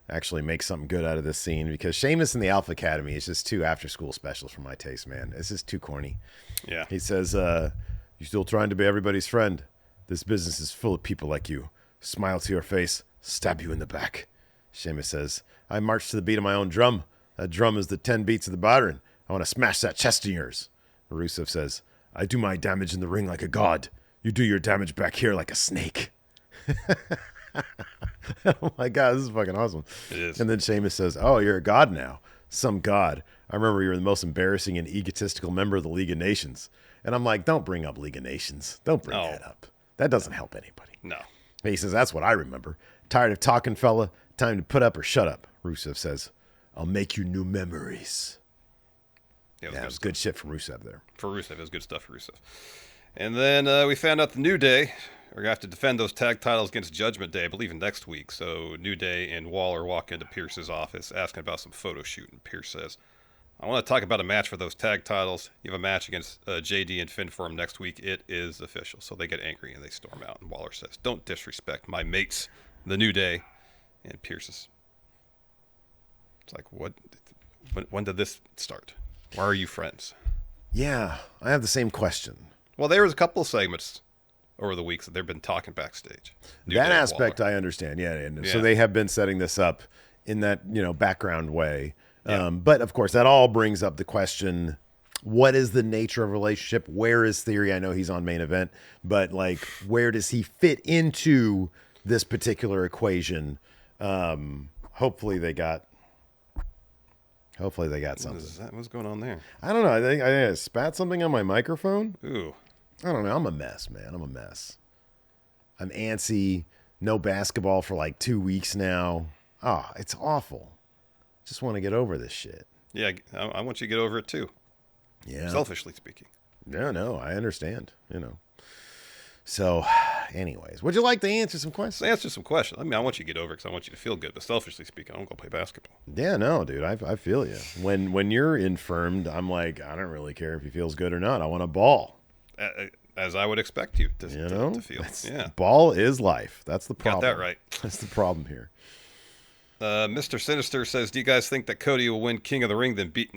actually makes something good out of this scene because Sheamus and the Alpha Academy is just too after-school specials for my taste, man. It's just too corny. Yeah. He says, "You still trying to be everybody's friend? This business is full of people like you. Smile to your face, stab you in the back." Sheamus says, "I march to the beat of my own drum. That drum is the 10 beats of the battering. I want to smash that chest of yours." Rusev says, "I do my damage in the ring like a god. You do your damage back here like a snake." Oh my God, this is fucking awesome. It is. And then Sheamus says, "Oh, you're a god now. Some god. I remember you were the most embarrassing and egotistical member of the League of Nations." And I'm like, don't bring up League of Nations. Don't bring that up. That doesn't help anybody. No. And he says, "That's what I remember. Tired of talking, fella? Time to put up or shut up." Rusev says, "I'll make you new memories." Yeah, It was good shit from Rusev there. For Rusev. It was good stuff for Rusev. And then we found out the New Day are going to have to defend those tag titles against Judgment Day, I believe, next week. So New Day and Waller walk into Pierce's office asking about some photo shoot. And Pierce says, "I want to talk about a match for those tag titles. You have a match against JD and Finn for them next week. It is official." So they get angry and they storm out. And Waller says, "Don't disrespect my mates, the New Day." And Pierce is, it's like, what? When did this start? Why are you friends? Yeah, I have the same question. Well, there was a couple of segments over the weeks that they've been talking backstage. New That Day, aspect Waller. I understand. Yeah, and so Yeah. they have been setting this up in that background way. But of course, that all brings up the question: what is the nature of a relationship? Where is Theory? I know he's on Main Event, but like, where does he fit into this particular equation? Hopefully they got something. What's going on there? I don't know. I think I spat something on my microphone. Ooh. I don't know. I'm a mess, man. I'm a mess. I'm antsy. No basketball for like 2 weeks now. Oh, it's awful. Just want to get over this shit. Yeah, I want you to get over it too. Yeah. Selfishly speaking. No, I understand. So, anyways, would you like to answer some questions? Let's answer some questions. I mean, I want you to get over it because I want you to feel good. But selfishly speaking, I don't go play basketball. Yeah, no, dude. I feel you. When you're infirmed, I'm like, I don't really care if he feels good or not. I want a ball. As I would expect you to feel. Yeah. Ball is life. That's the problem. Got that right. That's the problem here. Mr. Sinister says, "Do you guys think that Cody will win King of the Ring, then beat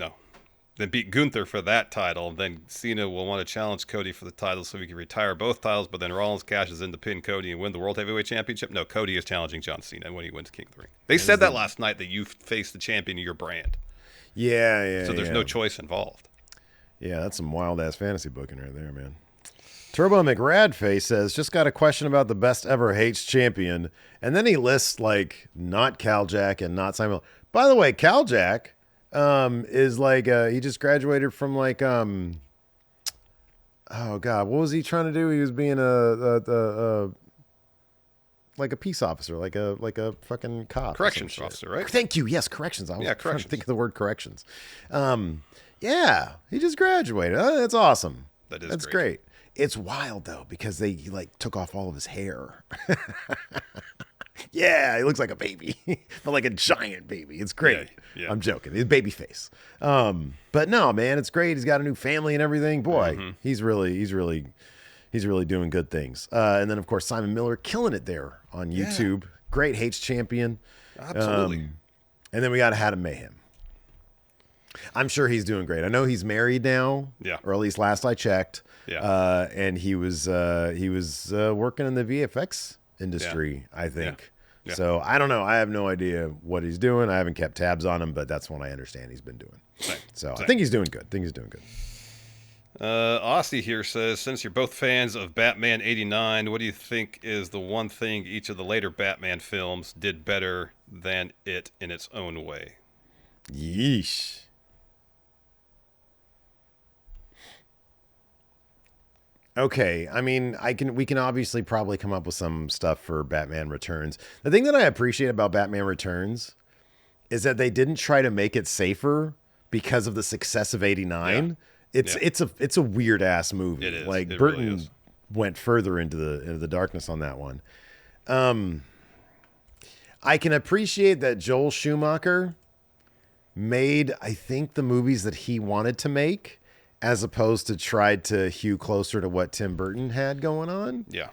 Gunther for that title? Then Cena will want to challenge Cody for the title so he can retire both titles, but then Rollins cashes in to pin Cody and win the World Heavyweight Championship?" No, Cody is challenging John Cena when he wins King of the Ring. They said that last night, that you face the champion of your brand. Yeah. So there's no choice involved. Yeah, that's some wild-ass fantasy booking right there, man. Turbo McRadface says, "Just got a question about the best ever Hates champion." And then he lists, like, not Caljack and not Simon. By the way, Caljack is like, he just graduated from, like, oh, God, what was he trying to do? He was being like a peace officer, like a fucking cop. Corrections officer, right? Thank you. Yes, corrections. I was trying to corrections. think of the word corrections. Yeah, he just graduated. That's awesome. That's great. It's wild though because they like took off all of his hair. Yeah, he looks like a baby, but like a giant baby. It's great. Yeah. I'm joking. He's baby face. But no, man, it's great. He's got a new family and everything. Boy, he's really doing good things. And then of course Simon Miller killing it there on YouTube. Yeah. Great Hates champion. Absolutely. And then we got Adam Mayhem. I'm sure he's doing great. I know he's married now. Yeah. Or at least last I checked. Yeah. And he was working in the VFX industry, I think. Yeah. So I don't know. I have no idea what he's doing. I haven't kept tabs on him, but that's what I understand he's been doing. Same. I think he's doing good. Aussie here says, "Since you're both fans of Batman 89, what do you think is the one thing each of the later Batman films did better than it in its own way?" Yeesh. Okay, I mean, we can obviously probably come up with some stuff for Batman Returns. The thing that I appreciate about Batman Returns is that they didn't try to make it safer because of the success of '89. It's a weird ass movie. It is. Like It Burton really is. went further into the darkness on that one. I can appreciate that Joel Schumacher made, I think, the movies that he wanted to make, as opposed to tried to hew closer to what Tim Burton had going on. Yeah.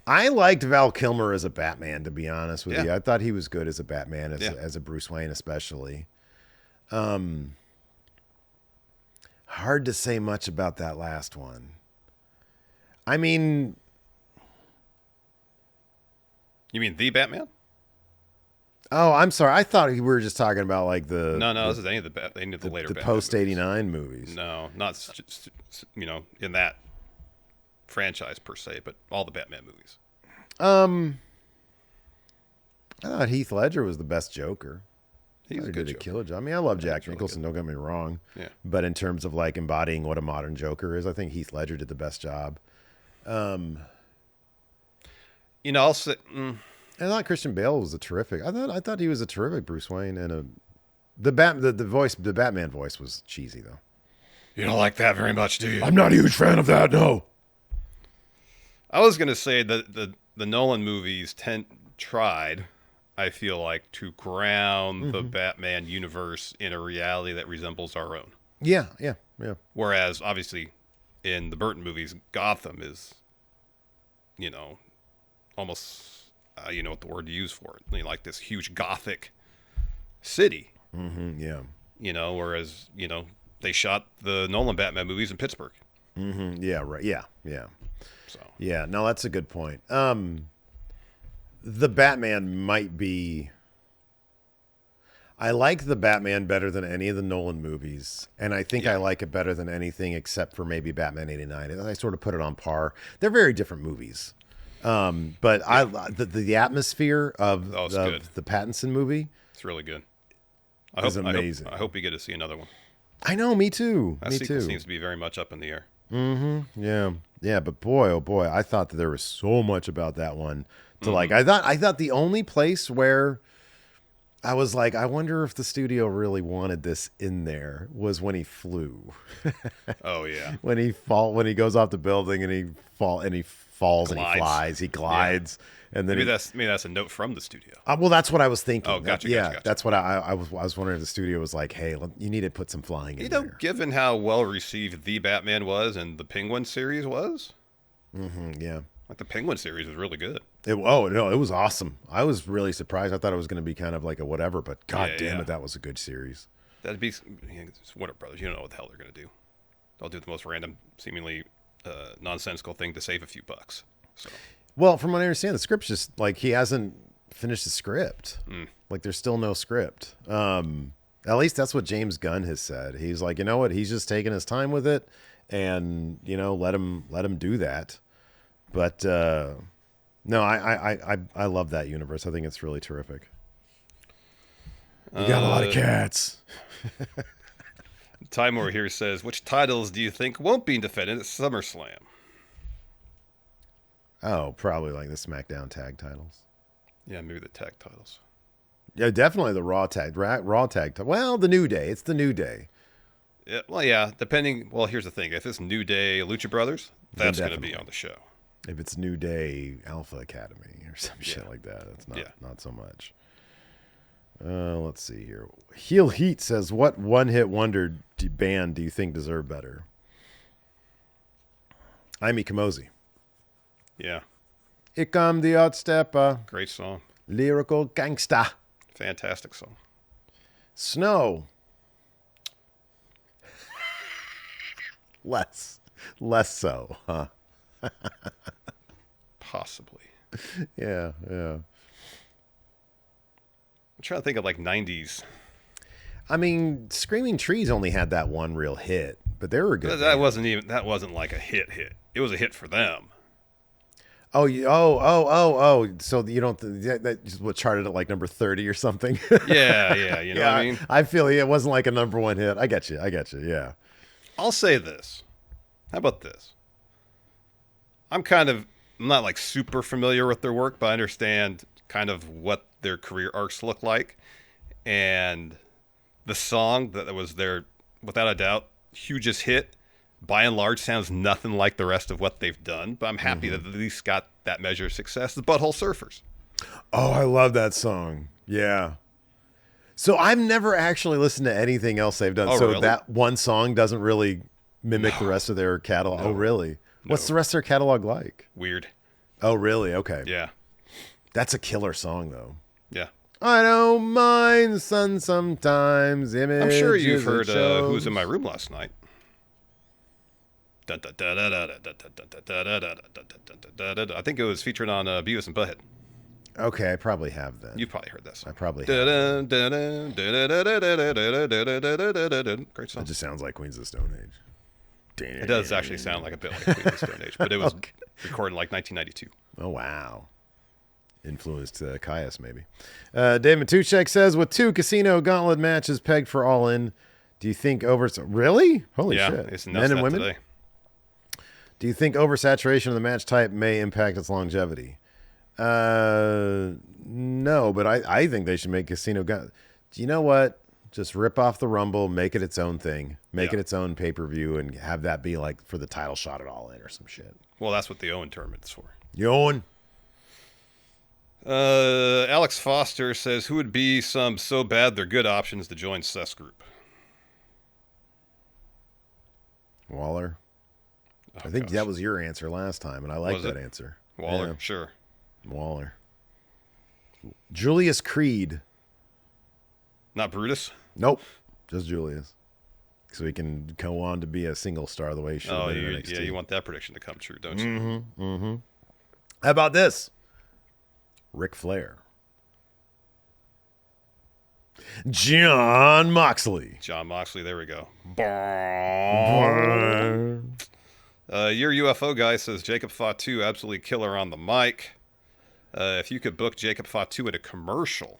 I liked Val Kilmer as a Batman, to be honest with Yeah. you. I thought he was good as a Batman, Yeah. as a Bruce Wayne especially. Hard to say much about that last one. I mean... You mean the Batman? Oh, I'm sorry. I thought we were just talking about like the... No, this is any of the later the Batman post movies. '89 movies. No, not in that franchise per se, but all the Batman movies. I thought Heath Ledger was the best Joker. He's a Did good a Joker. killer job. I mean, I love Jack really Nicholson. Don't get me wrong. Yeah. But in terms of like embodying what a modern Joker is, I think Heath Ledger did the best job. I'll say. I thought Christian Bale was a terrific. I thought he was a terrific Bruce Wayne, and the Batman voice was cheesy though. You don't like that very much, do you? I'm not a huge fan of that. No. I was gonna say that the Nolan movies tried, I feel like, to ground the Batman universe in a reality that resembles our own. Yeah. Whereas, obviously, in the Burton movies, Gotham is, almost, you know what the word to use for it, like this huge Gothic city. Yeah. Whereas, they shot the Nolan Batman movies in Pittsburgh. Yeah. Right. Yeah. So Yeah. No, that's a good point. The Batman might be... I like the Batman better than any of the Nolan movies, and I think I like it better than anything except for maybe Batman '89. I sort of put it on par. They're very different movies, but the atmosphere of the Pattinson movie it's really good. is amazing. I hope we get to see another one. I know, me too. That sequel seems to be very much up in the air. Yeah, but boy, oh boy, I thought that there was so much about that one to like. I thought the only place where I was like, I wonder if the studio really wanted this in there was when he flew. Oh yeah. when he goes off the building and he falls and he flies, he glides, and then maybe that's a note from the studio. Well, that's what I was thinking. Oh, gotcha. That's what I was wondering if the studio was like, hey, you need to put some flying in there. Given how well received the Batman was and the Penguin series was, Yeah. like the Penguin series was really good. It was awesome. I was really surprised. I thought it was going to be kind of like a whatever, but god damn it, that was a good series. That'd be it's Warner Brothers. You don't know what the hell they're going to do. They'll do the most random, seemingly nonsensical thing to save a few bucks. So. Well, from what I understand, the script's just like he hasn't finished the script. Like there's still no script. At least that's what James Gunn has said. He's like, you know what? He's just taking his time with it, and let him do that. But no, I love that universe. I think it's really terrific. You got a lot of cats. Timor here says, which titles do you think won't be defended at SummerSlam? Oh, probably like the SmackDown tag titles. Yeah, maybe the tag titles. Yeah, definitely the Raw tag. Well, the New Day. It's the New Day. Yeah, well, yeah, depending. Well, here's the thing. If it's New Day Lucha Brothers, that's going to be on the show. If it's New Day Alpha Academy or some shit like that, it's not so much. Let's see here. Heel Heat says, what one-hit wonder band do you think deserve better? Aimi Kamosi. Yeah. Here come the outstepper. Great song. Lyrical gangsta. Fantastic song. Snow. Less so, huh? Possibly. Yeah. I'm trying to think of like 90s. I mean, Screaming Trees only had that one real hit, but they were good. That wasn't like a hit. It was a hit for them. Oh! So you don't that what charted at like number 30 or something? Yeah. You know what I mean? I feel it wasn't like a number one hit. I get you. Yeah. I'll say this. How about this? I'm not like super familiar with their work, but I understand kind of what their career arcs look like. And the song that was their, without a doubt, hugest hit, by and large, sounds nothing like the rest of what they've done. But I'm happy that at least got that measure of success. The Butthole Surfers. Oh, I love that song. Yeah. So I've never actually listened to anything else they've done. Oh, so really? that one song doesn't really mimic the rest of their catalog. No. Oh, really? What's the rest of their catalog like? Weird. Oh, really? Okay. Yeah. That's a killer song, though. Yeah. I don't mind the sun sometimes. I'm sure you've heard Who Was in My Room Last Night. I think it was featured on Beavis and Butthead. Okay, I probably have then. You've probably heard that song. I probably have. Great song. It just sounds like Queens of the Stone Age. It does actually sound like a bit like Queens of the Stone Age, but it was recorded in like 1992. Oh, wow. Influenced Caius, maybe. Dave Matuszek says, with 2 casino gauntlet matches pegged for All In, do you think Really? Holy shit. It's Men and women? today. Do you think oversaturation of the match type may impact its longevity? No, but I think they should make casino gauntlet. Do you know what? Just rip off the Rumble, make it its own thing, make it its own pay-per-view, and have that be like for the title shot at All In or some shit. Well, that's what the Owen tournament is for. You Owen? Alex Foster says, who would be some so bad they're good options to join Seth's group? Waller. I think that was your answer last time, and I like that answer. Waller, Yeah. sure. Waller. Julius Creed. Not Brutus? Nope, just Julius. So he can go on to be a single star the way he should have been in NXT. You want that prediction to come true, don't you? How about this? Ric Flair. John Moxley. John Moxley, there we go. Your UFO guy says Jacob Fatu, absolutely killer on the mic. If you could book Jacob Fatu at a commercial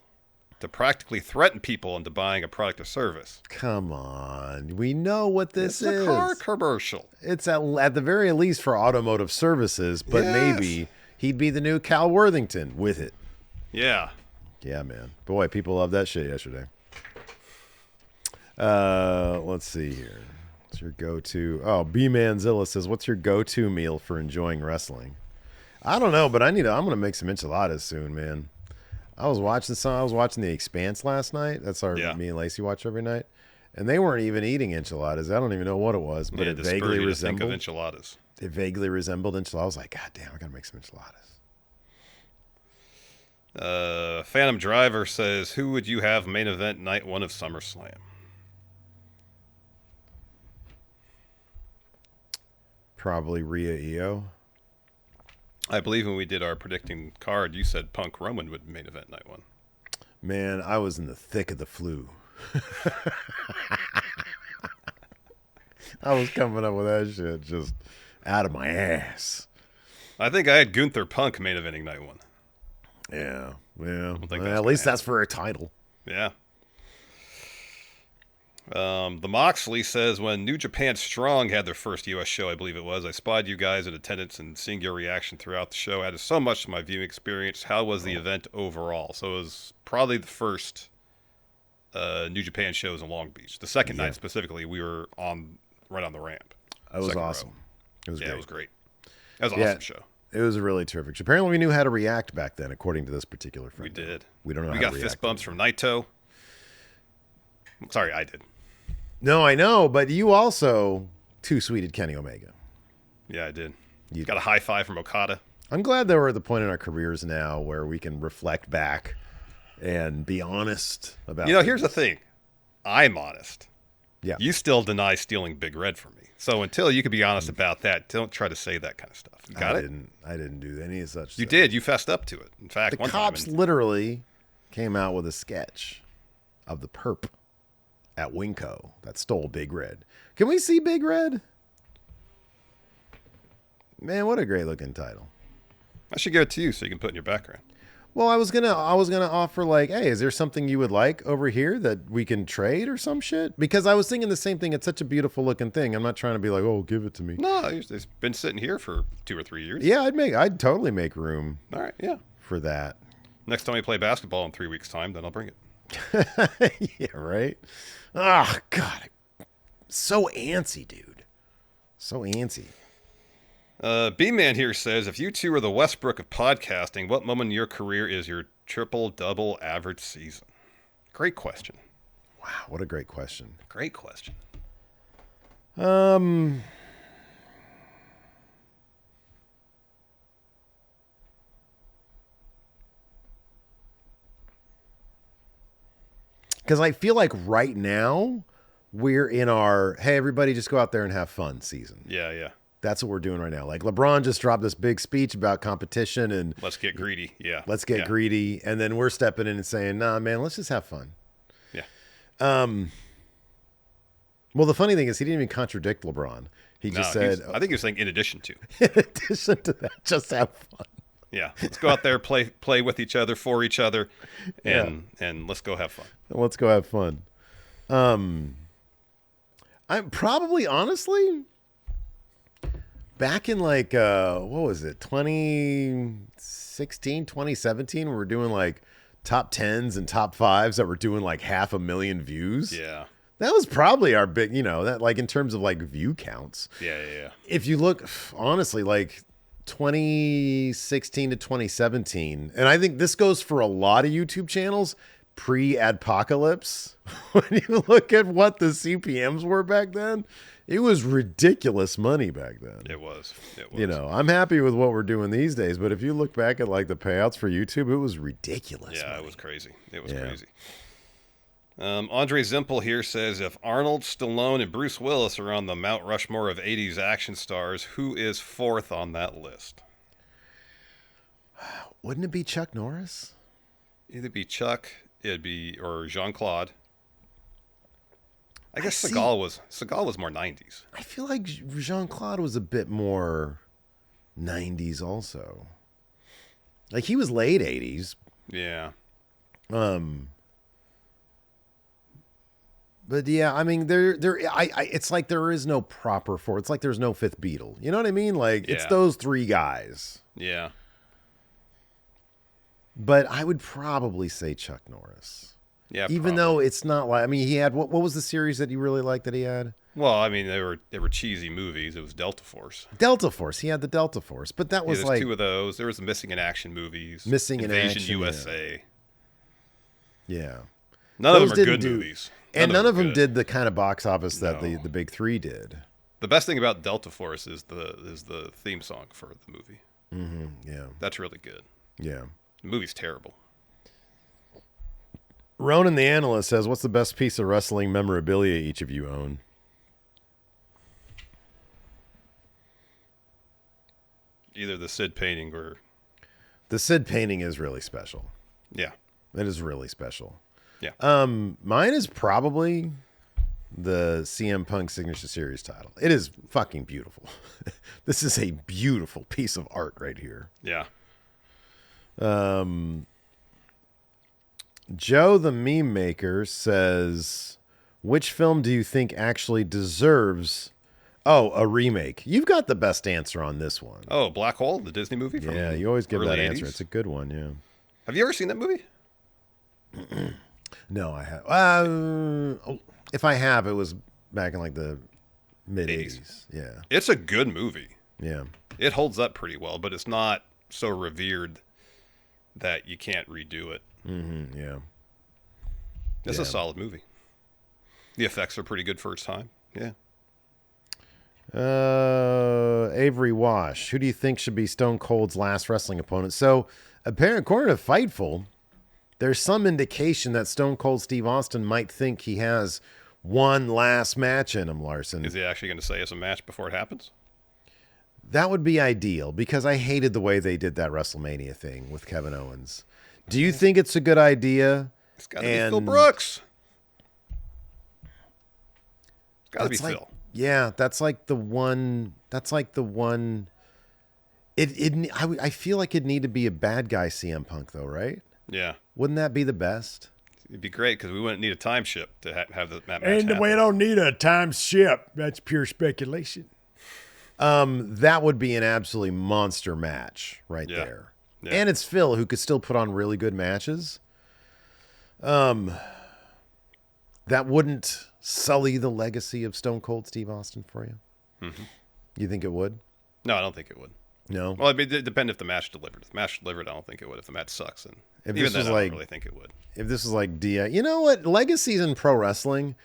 to practically threaten people into buying a product or service. Come on. We know what this is. It's a car commercial. It's at the very least for automotive services, but maybe he'd be the new Cal Worthington with it. Yeah. Yeah, man. Boy, people loved that shit yesterday. Let's see here. What's your go-to? Oh, B-Manzilla says, what's your go-to meal for enjoying wrestling? I don't know, but I'm going to make some enchiladas soon, man. I was watching The Expanse last night. That's me and Lacey watch every night. And they weren't even eating enchiladas. I don't even know what it was, but it vaguely resembled. Think of enchiladas. It vaguely resembled enchiladas. I was like, God damn, I got to make some enchiladas. Phantom Driver says, who would you have main event night 1 of SummerSlam? Probably Rhea Io. I believe when we did our predicting card, you said Punk Roman would main event night 1. Man, I was in the thick of the flu. I was coming up with that shit just out of my ass. I think I had Gunther Punk main eventing night 1. Yeah, well, at least that's for a title. Yeah. The Moxley says, when New Japan Strong had their first U.S. show, I believe it was, I spotted you guys in attendance, and seeing your reaction throughout the show added so much to my viewing experience. How was the event overall? So it was probably the first New Japan shows in Long Beach. The second night specifically, we were right on the ramp. It was awesome. Row. It was great. It was great. That was an awesome show. It was really terrific. Apparently, we knew how to react back then, according to this particular friend. We did. We don't know how to react. We got fist bumps from Naito. Sorry, I did. No, I know, but you also two-sweeted Kenny Omega. Yeah, I did. You got a high five from Okada. I'm glad that we're at the point in our careers now where we can reflect back and be honest about things. Here's the thing. I'm honest. Yeah. You still deny stealing Big Red from me. So until you can be honest about that, don't try to say that kind of stuff. You got it? I didn't do any of such stuff. You did. You fessed up to it. In fact, the cops literally came out with a sketch of the perp at Winco that stole Big Red. Can we see Big Red? Man, what a great looking title. I should give it to you so you can put it in your background. Well, I was gonna offer like, hey, is there something you would like over here that we can trade or some shit? Because I was thinking the same thing. It's such a beautiful looking thing. I'm not trying to be like, oh, give it to me. No, it's been sitting here for 2 or 3 years. Yeah, I'd totally make room. All right, yeah. For that. Next time we play basketball in 3 weeks' time, then I'll bring it. Yeah, right. Oh God, so antsy, dude. So antsy. B-Man here says, if you two are the Westbrook of podcasting, what moment in your career is your triple-double average season? Great question. Wow, what a great question. Great question. Because I feel like right now we're in our, hey, everybody just go out there and have fun season. Yeah. That's what we're doing right now. Like LeBron just dropped this big speech about competition and let's get greedy. Yeah. Let's get greedy. And then we're stepping in and saying, nah, man, let's just have fun. Yeah. Well, the funny thing is he didn't even contradict LeBron. He just said, I think he was saying in addition to. In addition to that, just have fun. Yeah. Let's go out there, play with each other, for each other, and let's go have fun. Let's go have fun. I'm probably, honestly, back in like, what was it, 2016, 2017, we were doing like top 10s and top 5s that were doing like 500,000 views. Yeah. That was probably our big, that like in terms of like view counts. Yeah. If you look, honestly, like 2016 to 2017, and I think this goes for a lot of YouTube channels, pre-adpocalypse, when you look at what the CPMs were back then, it was ridiculous money back then. It was. I'm happy with what we're doing these days, but if you look back at like the payouts for YouTube, it was ridiculous. Yeah, money. It was crazy. Crazy. Andre Zimpel here says, if Arnold, Stallone, and Bruce Willis are on the Mount Rushmore of 80s action stars, who is fourth on that list? Wouldn't it be Chuck Norris? Either be Chuck, or Jean-Claude. I guess Seagal was more 90s. I feel like Jean-Claude was a bit more 90s also. Like he was late 80s. Yeah. But yeah, I mean, it's like there is no proper four. It's like there's no fifth Beatle. You know what I mean? Like it's those three guys. Yeah. But I would probably say Chuck Norris. Yeah. Even though it's not like, I mean, he had what was the series that you really liked that he had? Well, I mean, they were cheesy movies. It was Delta Force. Delta Force. He had the Delta Force, but that was there's 2 of those. There was Missing in Action movies. Missing in Action. Invasion USA. Yeah. None of them are good movies. None of them did the kind of box office that the big 3 did. The best thing about Delta Force is the theme song for the movie. Mm-hmm, yeah. That's really good. Yeah. The movie's terrible. Ronan the Analyst says, what's the best piece of wrestling memorabilia each of you own? Either the Sid painting or... The Sid painting is really special. Yeah. It is really special. Yeah. Mine is probably the CM Punk Signature Series title. It is fucking beautiful. This is a beautiful piece of art right here. Yeah. Joe the Meme Maker says, which film do you think actually deserves a remake? You've got the best answer on this one. Oh, Black Hole, the Disney movie? From you always give that 80s? answer. It's a good one, yeah. Have you ever seen that movie? No, I have. If I have, it was back in like the mid 80s. Yeah. It's a good movie. Yeah. It holds up pretty well, but it's not so revered that you can't redo it. Mm-hmm, yeah. It's a solid movie. The effects are pretty good for its time. Yeah. Avery Wash, who do you think should be Stone Cold's last wrestling opponent? So, according to Fightful, there's some indication that Stone Cold Steve Austin might think he has one last match in him, Larson. Is he actually going to say it's a match before it happens? That would be ideal, because I hated the way they did that WrestleMania thing with Kevin Owens. Do you think it's a good idea? It's got to be Phil Brooks. It's got to be like, Phil. Yeah, that's like the one I feel like it'd need to be a bad guy CM Punk though, right? Yeah. Wouldn't that be the best? It'd be great because we wouldn't need a time ship to have that match And happen. we don't need a time ship. That's pure speculation. That would be an absolutely monster match right there. Yeah. And it's Phil who could still put on really good matches. That wouldn't sully the legacy of Stone Cold Steve Austin for you? Mm-hmm. You think it would? No, I don't think it would. No? Well, it depends if the match delivered. If the match delivered, I don't think it would. If the match sucks, and If even this then, was I like- don't really think it would. If this was like you know what? Legacies in pro wrestling,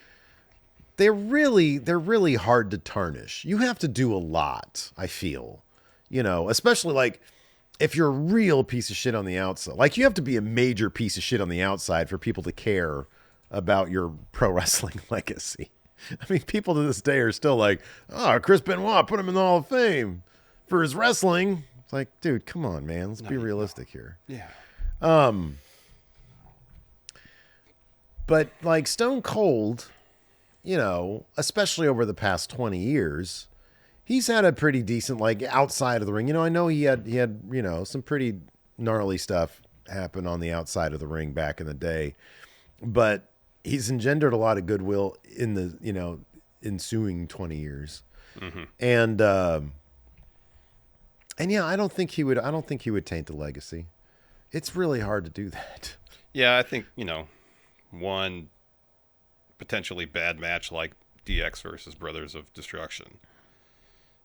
they're really hard to tarnish. You have to do a lot, I feel. You know, especially like if you're a real piece of shit on the outside. Like you have to be a major piece of shit on the outside for people to care about your pro wrestling legacy. I mean, people to this day are still like, oh, Chris Benoit, put him in the Hall of Fame for his wrestling. It's like, dude, come on, man. Let's be realistic here. Yeah. But like Stone Cold, you know, especially over the past 20 years, he's had a pretty decent, like outside of the ring. You know, I know he had, you know, some pretty gnarly stuff happen on the outside of the ring back in the day, but he's engendered a lot of goodwill in the, you know, ensuing 20 years. Mm-hmm. And yeah, I don't think he would taint the legacy. It's really hard to do that. Yeah, I think, you know, one potentially bad match like DX versus Brothers of Destruction,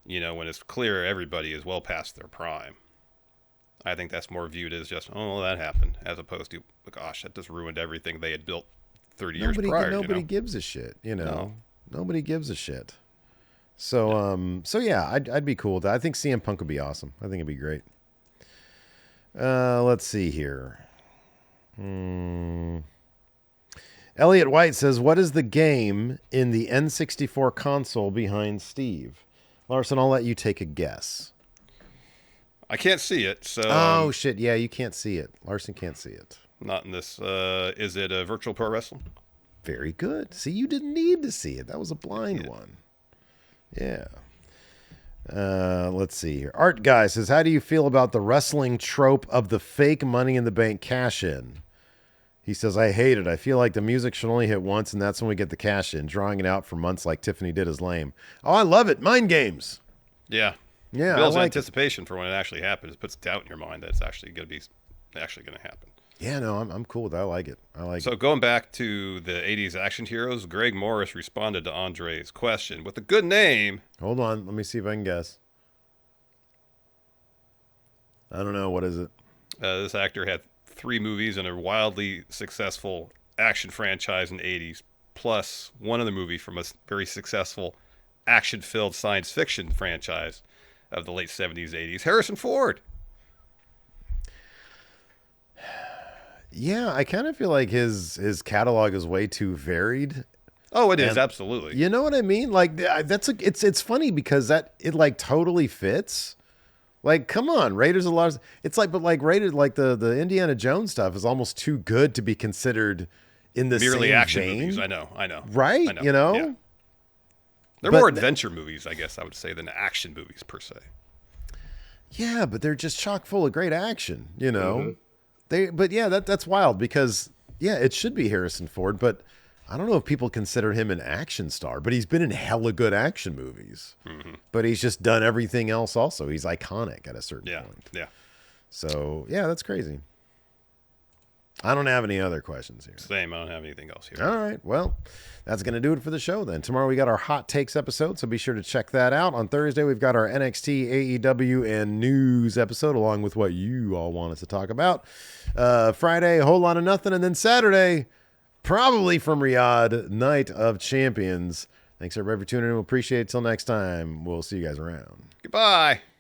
you know, when it's clear everybody is well past their prime, I think that's more viewed as just, oh, well, that happened, as opposed to, gosh, that just ruined everything they had built 30 years prior. Nobody you know? gives a shit, you know. No. Nobody gives a shit. So yeah, I'd be cool with that. I think CM Punk would be awesome. I think it'd be great. Let's see here. Elliot White says, what is the game in the N64 console behind Steve? Larson, I'll let you take a guess. I can't see it, so Oh, shit. Yeah, you can't see it. Larson can't see it. not in this. Is it a virtual pro wrestling? Very good. See, you didn't need to see it. That was a blind one. Yeah. Let's see here. Art Guy says, how do you feel about the wrestling trope of the fake Money in the Bank cash-in? He says, I hate it. I feel like the music should only hit once, and that's when we get the cash-in. Drawing it out for months like Tiffany did is lame. Oh, I love it. Mind games. Yeah. Yeah, Builds I like anticipation for when it actually happens. It puts doubt in your mind that it's actually going to happen. Yeah, no, I'm cool with that. I like it. So going back to the 80s action heroes, Greg Morris responded to Andre's question with a good name. Hold on. Let me see if I can guess. I don't know. What is it? This actor had 3 movies and a wildly successful action franchise in the 80s, plus one other movie from a very successful action-filled science fiction franchise of the late 70s, 80s. Harrison Ford. Yeah, I kind of feel like his catalog is way too varied. Oh, it is, absolutely. You know what I mean? Like it's funny because it like totally fits. Like, come on, Raiders of Lost. It's like, but like Raiders, like the Indiana Jones stuff is almost too good to be considered in the Merely same action vein. movies. I know. Right? I know. You know? Yeah. They're But more adventure movies, I guess I would say, than action movies per se. Yeah, but they're just chock full of great action, you know? Mm-hmm. But yeah, that's wild because, yeah, it should be Harrison Ford, but I don't know if people consider him an action star, but he's been in hella good action movies. Mm-hmm. But he's just done everything else also. He's iconic at a certain point. Yeah. So, yeah, that's crazy. I don't have any other questions here. Same. I don't have anything else here. All right. Well, that's going to do it for the show then. Tomorrow we got our Hot Takes episode, so be sure to check that out. On Thursday, we've got our NXT, AEW, and news episode, along with what you all want us to talk about. Friday, a whole lot of nothing. And then Saturday, probably from Riyadh, Night of Champions. Thanks, everybody, for tuning in. We'll appreciate it. Till next time, we'll see you guys around. Goodbye.